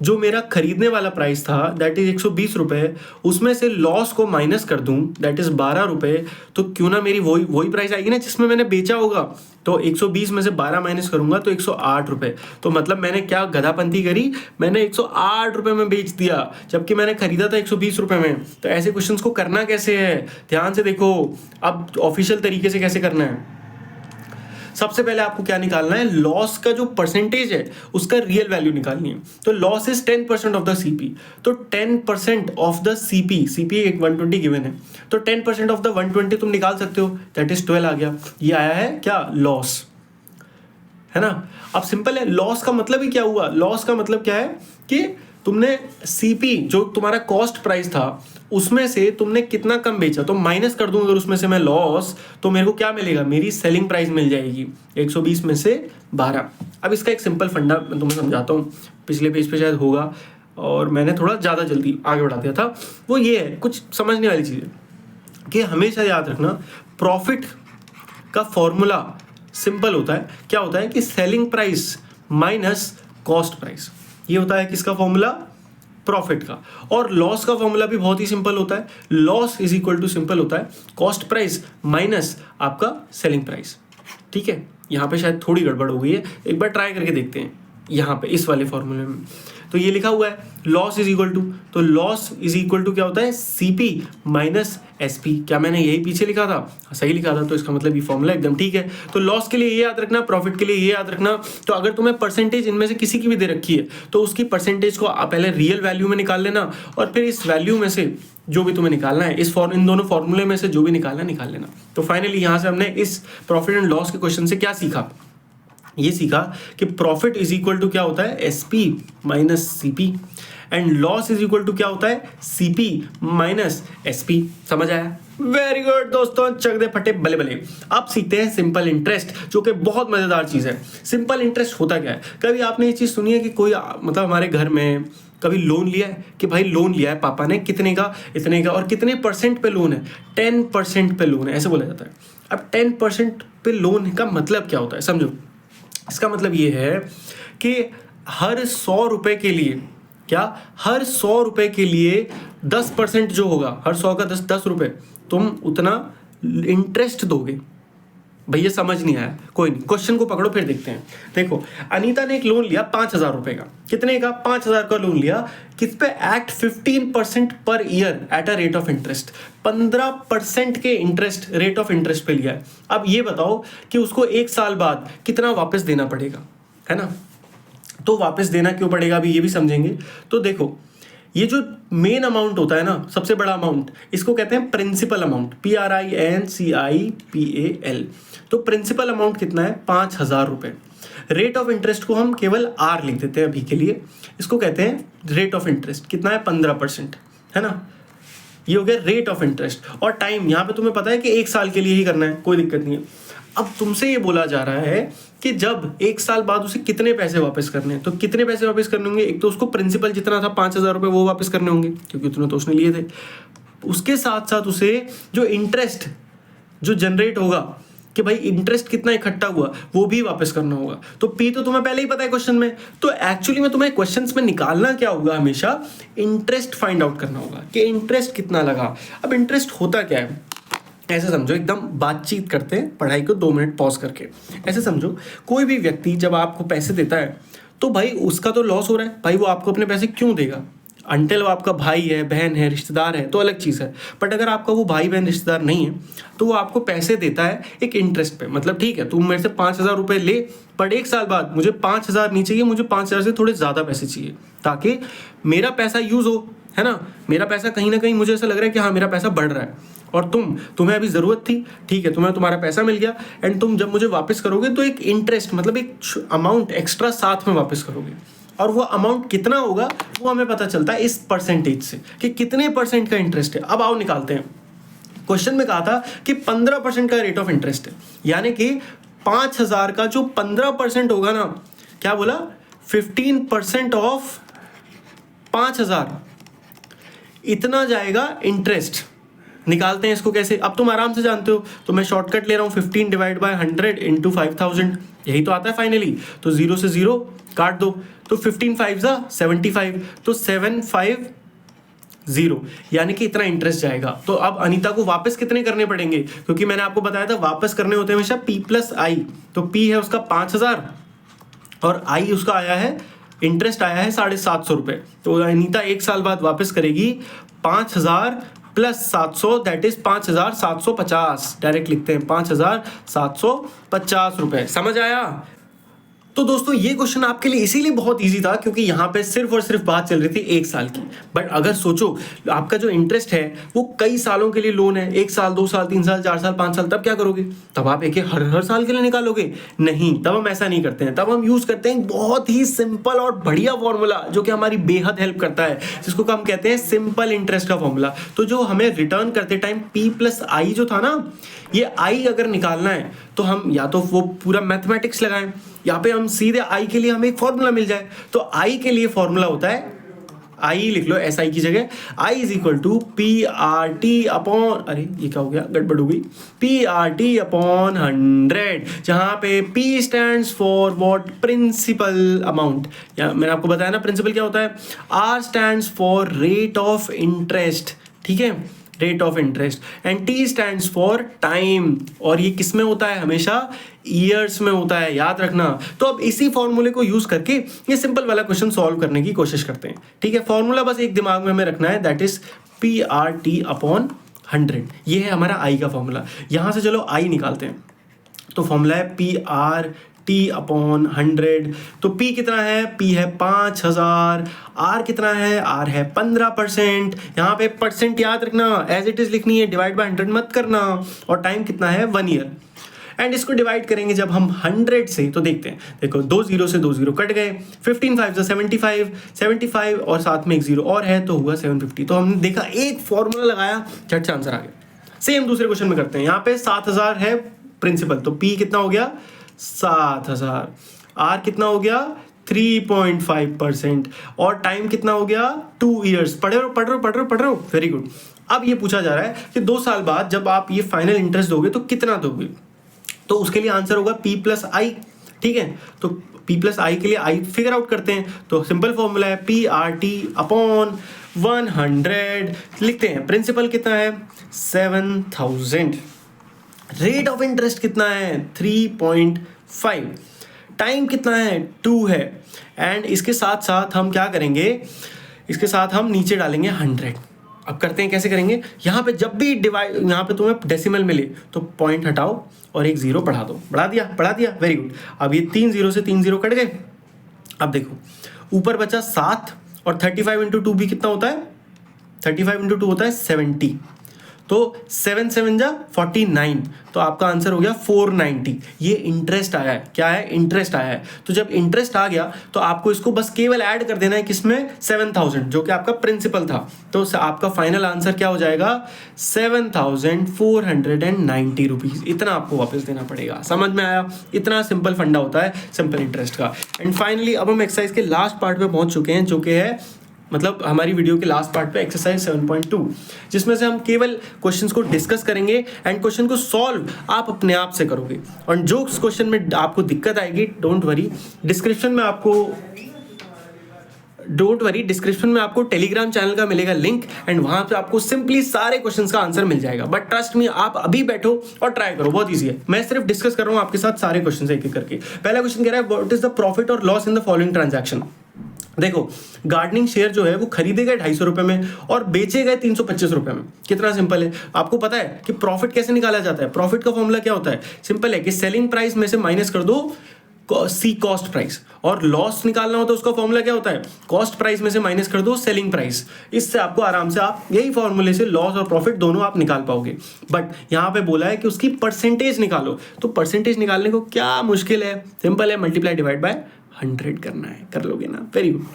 जो मेरा खरीदने वाला प्राइस था दैट इज 120 रुपए, उसमें से लॉस को माइनस कर दूं दैट इज 12 रुपए, तो क्यों ना मेरी वही प्राइस आएगी ना जिसमें मैंने बेचा होगा। तो 120 में से 12 माइनस करूंगा तो 108 रुपए। तो मतलब मैंने क्या गधापंती करी, मैंने 108 रुपए में बेच दिया, जबकि मैंने खरीदा था 120 रुपए में। तो ऐसे क्वेश्चंस को करना कैसे है, ध्यान से देखो। अब ऑफिशियल तरीके से कैसे करना है, सबसे पहले आपको क्या निकालना है, लॉस का जो परसेंटेज है उसका रियल वैल्यू निकालनी है। तो loss is 10% of the CP, तो 10% ऑफ द सीपी, सीपी एक 120 गिवन है, तो 10% ऑफ द 120 तुम निकाल सकते हो, दैट इज 12 आ गया। ये आया है क्या, लॉस, है ना। अब सिंपल है, लॉस का मतलब ही क्या हुआ, लॉस का मतलब क्या है कि तुमने सीपी जो तुम्हारा कॉस्ट प्राइस था उसमें से तुमने कितना कम बेचा, तो माइनस कर दूं अगर उसमें से मैं लॉस, तो मेरे को क्या मिलेगा, मेरी सेलिंग प्राइस मिल जाएगी 120 में से 12। अब इसका एक सिंपल फंडा मैं तुम्हें समझाता हूँ, पिछले पेज पे शायद होगा और मैंने थोड़ा ज़्यादा जल्दी आगे बढ़ा दिया था। वो ये है, कुछ समझने वाली चीज़ है कि हमेशा याद रखना प्रॉफिट का फॉर्मूला सिंपल होता है। क्या होता है कि selling price minus cost price, ये होता है किसका फॉर्मूला, प्रॉफिट का। और लॉस का फॉर्मूला भी बहुत ही सिंपल होता है, loss is equal to simple होता है कॉस्ट प्राइस माइनस आपका सेलिंग प्राइस। ठीक है, यहाँ पे शायद थोड़ी गड़बड़ हो गई है, एक बार ट्राई करके देखते हैं। यहाँ पे इस वाले फॉर्मूले में तो ये लिखा हुआ है लॉस इज इक्वल टू, तो लॉस इज इक्वल टू क्या होता है, सीपी माइनस एसपी। क्या मैंने यही पीछे लिखा था, सही लिखा था, तो इसका मतलब ये फॉर्मूला एकदम ठीक है। तो लॉस के लिए ये याद रखना, प्रॉफिट के लिए ये याद रखना। तो अगर तुम्हें परसेंटेज इनमें से किसी की भी दे रखी है तो उसकी परसेंटेज को पहले रियल वैल्यू में निकाल लेना और फिर इस वैल्यू में से जो भी तुम्हें निकालना है, इन दोनों फॉर्मूले में से जो भी निकालना निकाल लेना। तो फाइनली यहाँ से हमने इस प्रॉफिट एंड लॉस के क्वेश्चन से क्या सीखा, ये सीखा कि प्रॉफिट इज इक्वल टू क्या होता है, SP minus CP, and loss is equal to क्या होता है, सीपी माइनस एसपी। समझ आया, वेरी गुड दोस्तों, चक दे फटे बले बले। अब सीखते हैं सिंपल इंटरेस्ट, जो कि बहुत मजेदार चीज है। सिंपल इंटरेस्ट होता क्या है, कभी आपने ये चीज सुनी है कि कोई मतलब हमारे घर में कभी लोन लिया है कि भाई लोन लिया है पापा ने, कितने का, इतने का, और कितने परसेंट पे लोन है, 10% पे लोन है, ऐसे बोला जाता है। अब 10% पे लोन का मतलब क्या होता है समझो, इसका मतलब ये है कि हर 100 रुपए के लिए, क्या, हर 100 रुपए के लिए 10% जो होगा, हर 100 का 10 रुपए तुम उतना इंटरेस्ट दोगे। भैया समझ नहीं आया, कोई नहीं, क्वेश्चन को पकड़ो फिर देखते हैं। देखो, अनीता ने एक लोन लिया 5,000 रुपए का, कितने का, 5,000 का लोन लिया, किस पे, at 15% per year at a rate of interest, 15% के इंटरेस्ट, रेट ऑफ इंटरेस्ट पे लिया है। अब ये बताओ कि उसको 1 साल बाद कितना वापस देना पड़ेगा, है ना। तो वापस देना क्यों पड़ेगा अभी ये भी समझेंगे। तो देखो, ये जो मेन अमाउंट होता है ना, सबसे बड़ा अमाउंट, इसको कहते हैं प्रिंसिपल अमाउंट, PRINCIPAL। तो प्रिंसिपल अमाउंट कितना है, 5,000 रुपए। रेट ऑफ इंटरेस्ट को हम केवल R लिख देते हैं अभी के लिए, इसको कहते हैं रेट ऑफ इंटरेस्ट, कितना है, 15%, है ना। ये हो गया रेट ऑफ इंटरेस्ट। और टाइम यहाँ पे तुम्हें पता है कि 1 साल के लिए ही करना है, कोई दिक्कत नहीं है। अब तुमसे ये बोला जा रहा है कि जब 1 साल बाद उसे कितने पैसे वापस करने हैं, तो कितने पैसे वापस करने होंगे, एक तो उसको प्रिंसिपल जितना था 5,000 रुपए वो वापस करने होंगे, क्योंकि उतने तो उसने लिए थे। उसके साथ साथ उसे जो इंटरेस्ट जो जनरेट होगा कि भाई इंटरेस्ट कितना इकट्ठा हुआ वो भी वापस करना होगा। तो पी तो तुम्हें पहले ही पता है क्वेश्चन में, तो एक्चुअली में तुम्हें क्वेश्चंस में निकालना क्या होगा, हमेशा इंटरेस्ट फाइंड आउट करना होगा कि इंटरेस्ट कितना लगा। अब इंटरेस्ट होता क्या है, ऐसे समझो, एकदम बातचीत करते हैं, पढ़ाई को 2 मिनट पॉज करके। ऐसे समझो, कोई भी व्यक्ति जब आपको पैसे देता है तो भाई उसका तो लॉस हो रहा है, भाई वो आपको अपने पैसे क्यों देगा, अंटिल वो आपका भाई है, बहन है, रिश्तेदार है तो अलग चीज़ है। बट अगर आपका वो भाई बहन रिश्तेदार नहीं है तो वो आपको पैसे देता है एक इंटरेस्ट पे। मतलब ठीक है, तुम मेरे से 5,000 रुपये ले, बट 1 साल बाद मुझे 5,000 नहीं चाहिए, मुझे 5,000 से थोड़े ज़्यादा पैसे चाहिए, ताकि मेरा पैसा यूज़ हो, है ना। मेरा पैसा कहीं ना कहीं मुझे ऐसा लग रहा है कि हाँ मेरा पैसा बढ़ रहा है, और तुम्हें अभी ज़रूरत थी, ठीक है, तुम्हें तुम्हारा पैसा मिल गया, एंड तुम जब मुझे वापस करोगे तो एक इंटरेस्ट, मतलब एक अमाउंट एक्स्ट्रा साथ में वापस करोगे। और वो अमाउंट कितना होगा वो हमें पता चलता है इस परसेंटेज से कि कितने % का इंटरेस्ट है। अब आओ निकालते हैं। क्वेश्चन में कहा था कि 15% का रेट ऑफ इंटरेस्ट है, यानी कि 5,000 का जो 15% होगा ना, क्या बोला, 15% ऑफ 5,000 इतना जाएगा इंटरेस्ट। निकालते हैं इसको कैसे, अब तुम आराम से जानते हो, तो मैं शॉर्टकट ले रहा हूँ, 15 डिवाइड बाय 100 इंटू 5,000, यही तो आता है फाइनली। तो 0 से 0 काट दो, तो 15 5 75, तो 750, यानी कि इतना इंटरेस्ट जाएगा। तो अब अनीता को वापस कितने करने पड़ेंगे, क्योंकि मैंने आपको बताया था वापस करने होते हैं हमेशा P + I। तो P है उसका 5,000 और I उसका आया है, इंटरेस्ट आया है 750 रुपये। तो अनीता 1 साल बाद वापस करेगी 5,000 + 700, दैट इज 5,750। डायरेक्ट लिखते हैं 5,750 रुपये। समझ आया। तो दोस्तों ये क्वेश्चन आपके लिए इसीलिए बहुत इजी था क्योंकि यहाँ पे सिर्फ और सिर्फ बात चल रही थी 1 साल की। बट अगर सोचो आपका जो इंटरेस्ट है वो कई सालों के लिए लोन है, 1 साल 2 साल 3 साल 4 साल 5 साल, तब क्या करोगे, तब आप एक हर साल के लिए निकालोगे? नहीं, तब हम ऐसा नहीं करते हैं। तब हम यूज करते हैं बहुत ही सिंपल और बढ़िया फॉर्मूला जो कि हमारी बेहद हेल्प करता है, जिसको हम कहते हैं सिंपल इंटरेस्ट का फॉर्मूला। तो जो हमें रिटर्न करते टाइम P + I जो था ना, ये I अगर निकालना है तो हम या तो वो पूरा मैथमेटिक्स लगाएं, यहाँ पे हम सीधे I के लिए हमें एक फॉर्मूला मिल जाए। तो I के लिए फॉर्मूला होता है, I लिख लो SI की जगह, I = PRT अपॉन, अरे ये क्या हो गया, गड़बड़ हो गई, PRT अपॉन 100, जहाँ पे P stands for what, principal amount, या मैंने आपको बताया ना प्रिंसिपल क्या होता है, R stands for rate of interest, ठीक है, rate of interest, and T stands for time, और ये किस में होता है, हमेशा ईयर्स में होता है, याद रखना। तो अब इसी फॉर्मूले को यूज करके ये सिंपल वाला क्वेश्चन सॉल्व करने की कोशिश करते हैं, ठीक है। फॉर्मूला बस एक दिमाग में हमें रखना है, दैट इज PRT अपॉन 100, ये है हमारा I का फॉर्मूला। यहां से चलो I निकालते हैं। तो फॉर्मूला है PRT अपॉन 100। तो P कितना है, P है 5,000, R कितना है, R है 15%। यहाँ पे परसेंट याद रखना, एज इट इज लिखनी है, डिवाइड बाय 100 मत करना। और टाइम कितना है, 1 ईयर। एंड इसको डिवाइड करेंगे जब हम 100 से, तो देखते हैं, देखो 2 0 से 2 0 कट गए, 15 5 से 75 और साथ में एक 0 और है तो हुआ 750। तो हमने देखा एक फॉर्मूला लगाया, झट से आंसर आ गया। सेम दूसरे क्वेश्चन में करते हैं। यहाँ पे 7,000 है प्रिंसिपल, तो P कितना हो गया, 7,000, R कितना हो गया, 3.5%, और टाइम कितना हो गया, 2 ईयर्स। पढ़ रहे हो, वेरी गुड। अब ये पूछा जा रहा है कि 2 साल बाद जब आप ये फाइनल इंटरेस्ट दोगे तो कितना दोगे, तो उसके लिए आंसर होगा P + I, ठीक है। तो P + I के लिए I फिगर आउट करते हैं। तो सिंपल फॉर्मूला है PRT अपॉन 100, लिखते हैं प्रिंसिपल कितना है, 7,000, रेट ऑफ इंटरेस्ट कितना है, 3.5, टाइम कितना है, 2 है, एंड इसके साथ साथ हम क्या करेंगे, इसके साथ हम नीचे डालेंगे 100। अब करते हैं कैसे करेंगे, यहाँ पे जब भी डिवाइड, यहाँ पे तुम्हें डेसिमल मिले तो पॉइंट हटाओ और एक 0 बढ़ा दो, बढ़ा दिया, वेरी गुड। अब ये 3 0 से 3 0 कट गए। अब देखो ऊपर बचा 7, और 35 × 2 भी कितना होता है, 35 × 2 होता है 70, तो 7 7 जा 49, तो आपका आंसर हो गया 490। ये इंटरेस्ट आया है, क्या है, इंटरेस्ट आया है। तो जब इंटरेस्ट आ गया तो आपको इसको बस केवल ऐड कर देना है, किसमें, 7,000, जो कि आपका प्रिंसिपल था। तो आपका फाइनल आंसर क्या हो जाएगा, 7,490 रुपीज। इतना आपको वापस देना पड़ेगा। समझ में आया, इतना सिंपल फंडा होता है सिंपल इंटरेस्ट का। एंड फाइनली अब हम एक्सरसाइज के लास्ट पार्ट पे पहुंच चुके हैं, जो कि है मतलब हमारी वीडियो के लास्ट पार्ट पे एक्सरसाइज 7.2, जिसमें से हम केवल क्वेश्चंस को डिस्कस करेंगे एंड क्वेश्चन को सॉल्व आप अपने आप से करोगे। और जो उस क्वेश्चन में आपको दिक्कत आएगी, डोंट वरी, डिस्क्रिप्शन में आपको टेलीग्राम चैनल का मिलेगा लिंक एंड वहां पे आपको सिंपली सारे क्वेश्चंस का आंसर मिल जाएगा। बट ट्रस्ट मी, आप अभी बैठो और ट्राई करो, बहुत इजी है। मैं सिर्फ डिस्कस कर रहा हूं आपके साथ सारे क्वेश्चंस एक एक करके। पहला क्वेश्चन कह रहा है व्हाट इज द प्रॉफिट और loss in the following transaction. देखो, गार्डनिंग शेयर जो है वो खरीदे गए 250 रुपए में और बेचे गए 325 रुपए में। कितना सिंपल है, आपको पता है कि प्रॉफिट कैसे निकाला जाता है। प्रॉफिट का फॉर्मूला क्या होता है, सिंपल है कि सेलिंग प्राइस में से माइनस कर दो सी कॉस्ट प्राइस, और लॉस निकालना होता है उसका फॉर्मूला क्या होता है, कॉस्ट प्राइस में से माइनस कर दो सेलिंग प्राइस। इससे आपको आराम से आप यही फॉर्मूले से लॉस और प्रॉफिट दोनों आप निकाल पाओगे। बट यहाँ पे बोला है कि उसकी परसेंटेज निकालो, तो परसेंटेज निकालने को क्या मुश्किल है, सिंपल है, मल्टीप्लाई डिवाइड बाय 100 करना है, कर लोगे ना, वेरी गुड।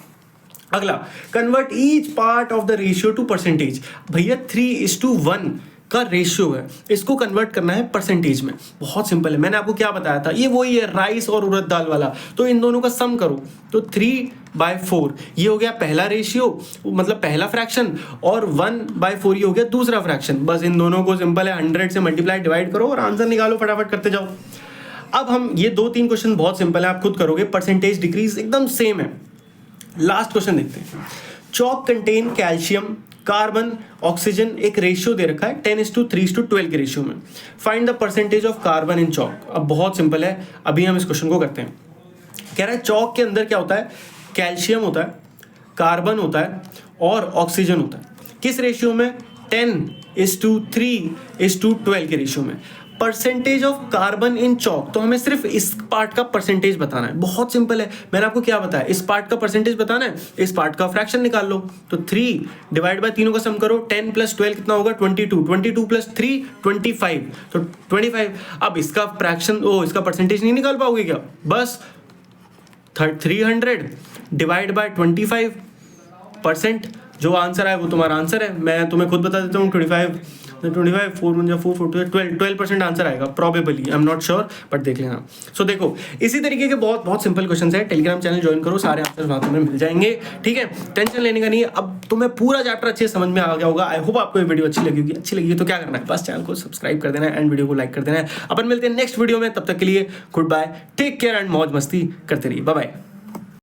अगला, convert each part of the ratio two percentage. भैया 3:1 का रेशियो है, इसको कन्वर्ट करना है परसेंटेज में। बहुत सिंपल है, मैंने आपको क्या बताया था, ये वही है राइस और उड़द दाल वाला। तो इन दोनों का सम करो, तो 3/4 ये हो गया पहला रेशियो, मतलब पहला फ्रैक्शन, और 1/4 ये हो गया दूसरा फ्रैक्शन। बस इन दोनों को सिंपल है 100 से मल्टीप्लाई डिवाइड करो और आंसर निकालो, फटाफट करते जाओ। अब हम ये 2-3 क्वेश्चन बहुत सिंपल है, आप खुद करोगे, परसेंटेज डिक्रीज एकदम सेम है। लास्ट क्वेश्चन देखते हैं। Chalk contain calcium, carbon, oxygen, एक रेशियो दे रखा है 10:3:12 के रेशियो में। Find the percentage of carbon in chalk. अब बहुत सिंपल है, अभी हम इस क्वेश्चन को करते हैं। कह रहा है चॉक के अंदर क्या होता है, कैल्शियम होता है, कार्बन होता है और ऑक्सीजन होता है। किस रेशियो में, 10:3:12 के रेशियो में। Percentage of carbon in chalk, तो हमें सिर्फ इस पार्ट का परसेंटेज बताना है। बहुत सिंपल है, मैंने आपको क्या बताया, इस पार्ट का परसेंटेज बताना है, इस पार्ट का फ्रैक्शन निकाल लो। तो 3 डिवाइड बाय तीनों का सम करो, 10 + 12 कितना होगा, 22, 22 + 3 25, तो 25। अब इसका फ्रैक्शन, इसका परसेंटेज नहीं निकाल पाओगे क्या, बस 300 डिवाइड बाय 25%, जो आंसर है वो तुम्हारा आंसर है। मैं तुम्हें खुद बता देता हूँ, 25 12% आंसर आएगा probably, I am not sure, but देख लेना। सो देखो, इसी तरीके के बहुत बहुत सिंपल क्वेश्चंस है। टेलीग्राम चैनल ज्वाइन करो, सारे आंसर वहां तुम्हें मिल जाएंगे, ठीक है, टेंशन लेने का नहीं है। अब तुम्हें पूरा चैप्टर अच्छे समझ में आ गया होगा। आई होप आपको ये वीडियो अच्छी लगी होगी। अच्छी लगी तो क्या करना है, बस चैनल को सब्सक्राइब कर देना है एंड वीडियो को लाइक कर देना है। अपन मिलते हैं नेक्स्ट वीडियो में, तब तक के लिए goodbye, take care and मौज मस्ती करते रहिए, बाय बाय।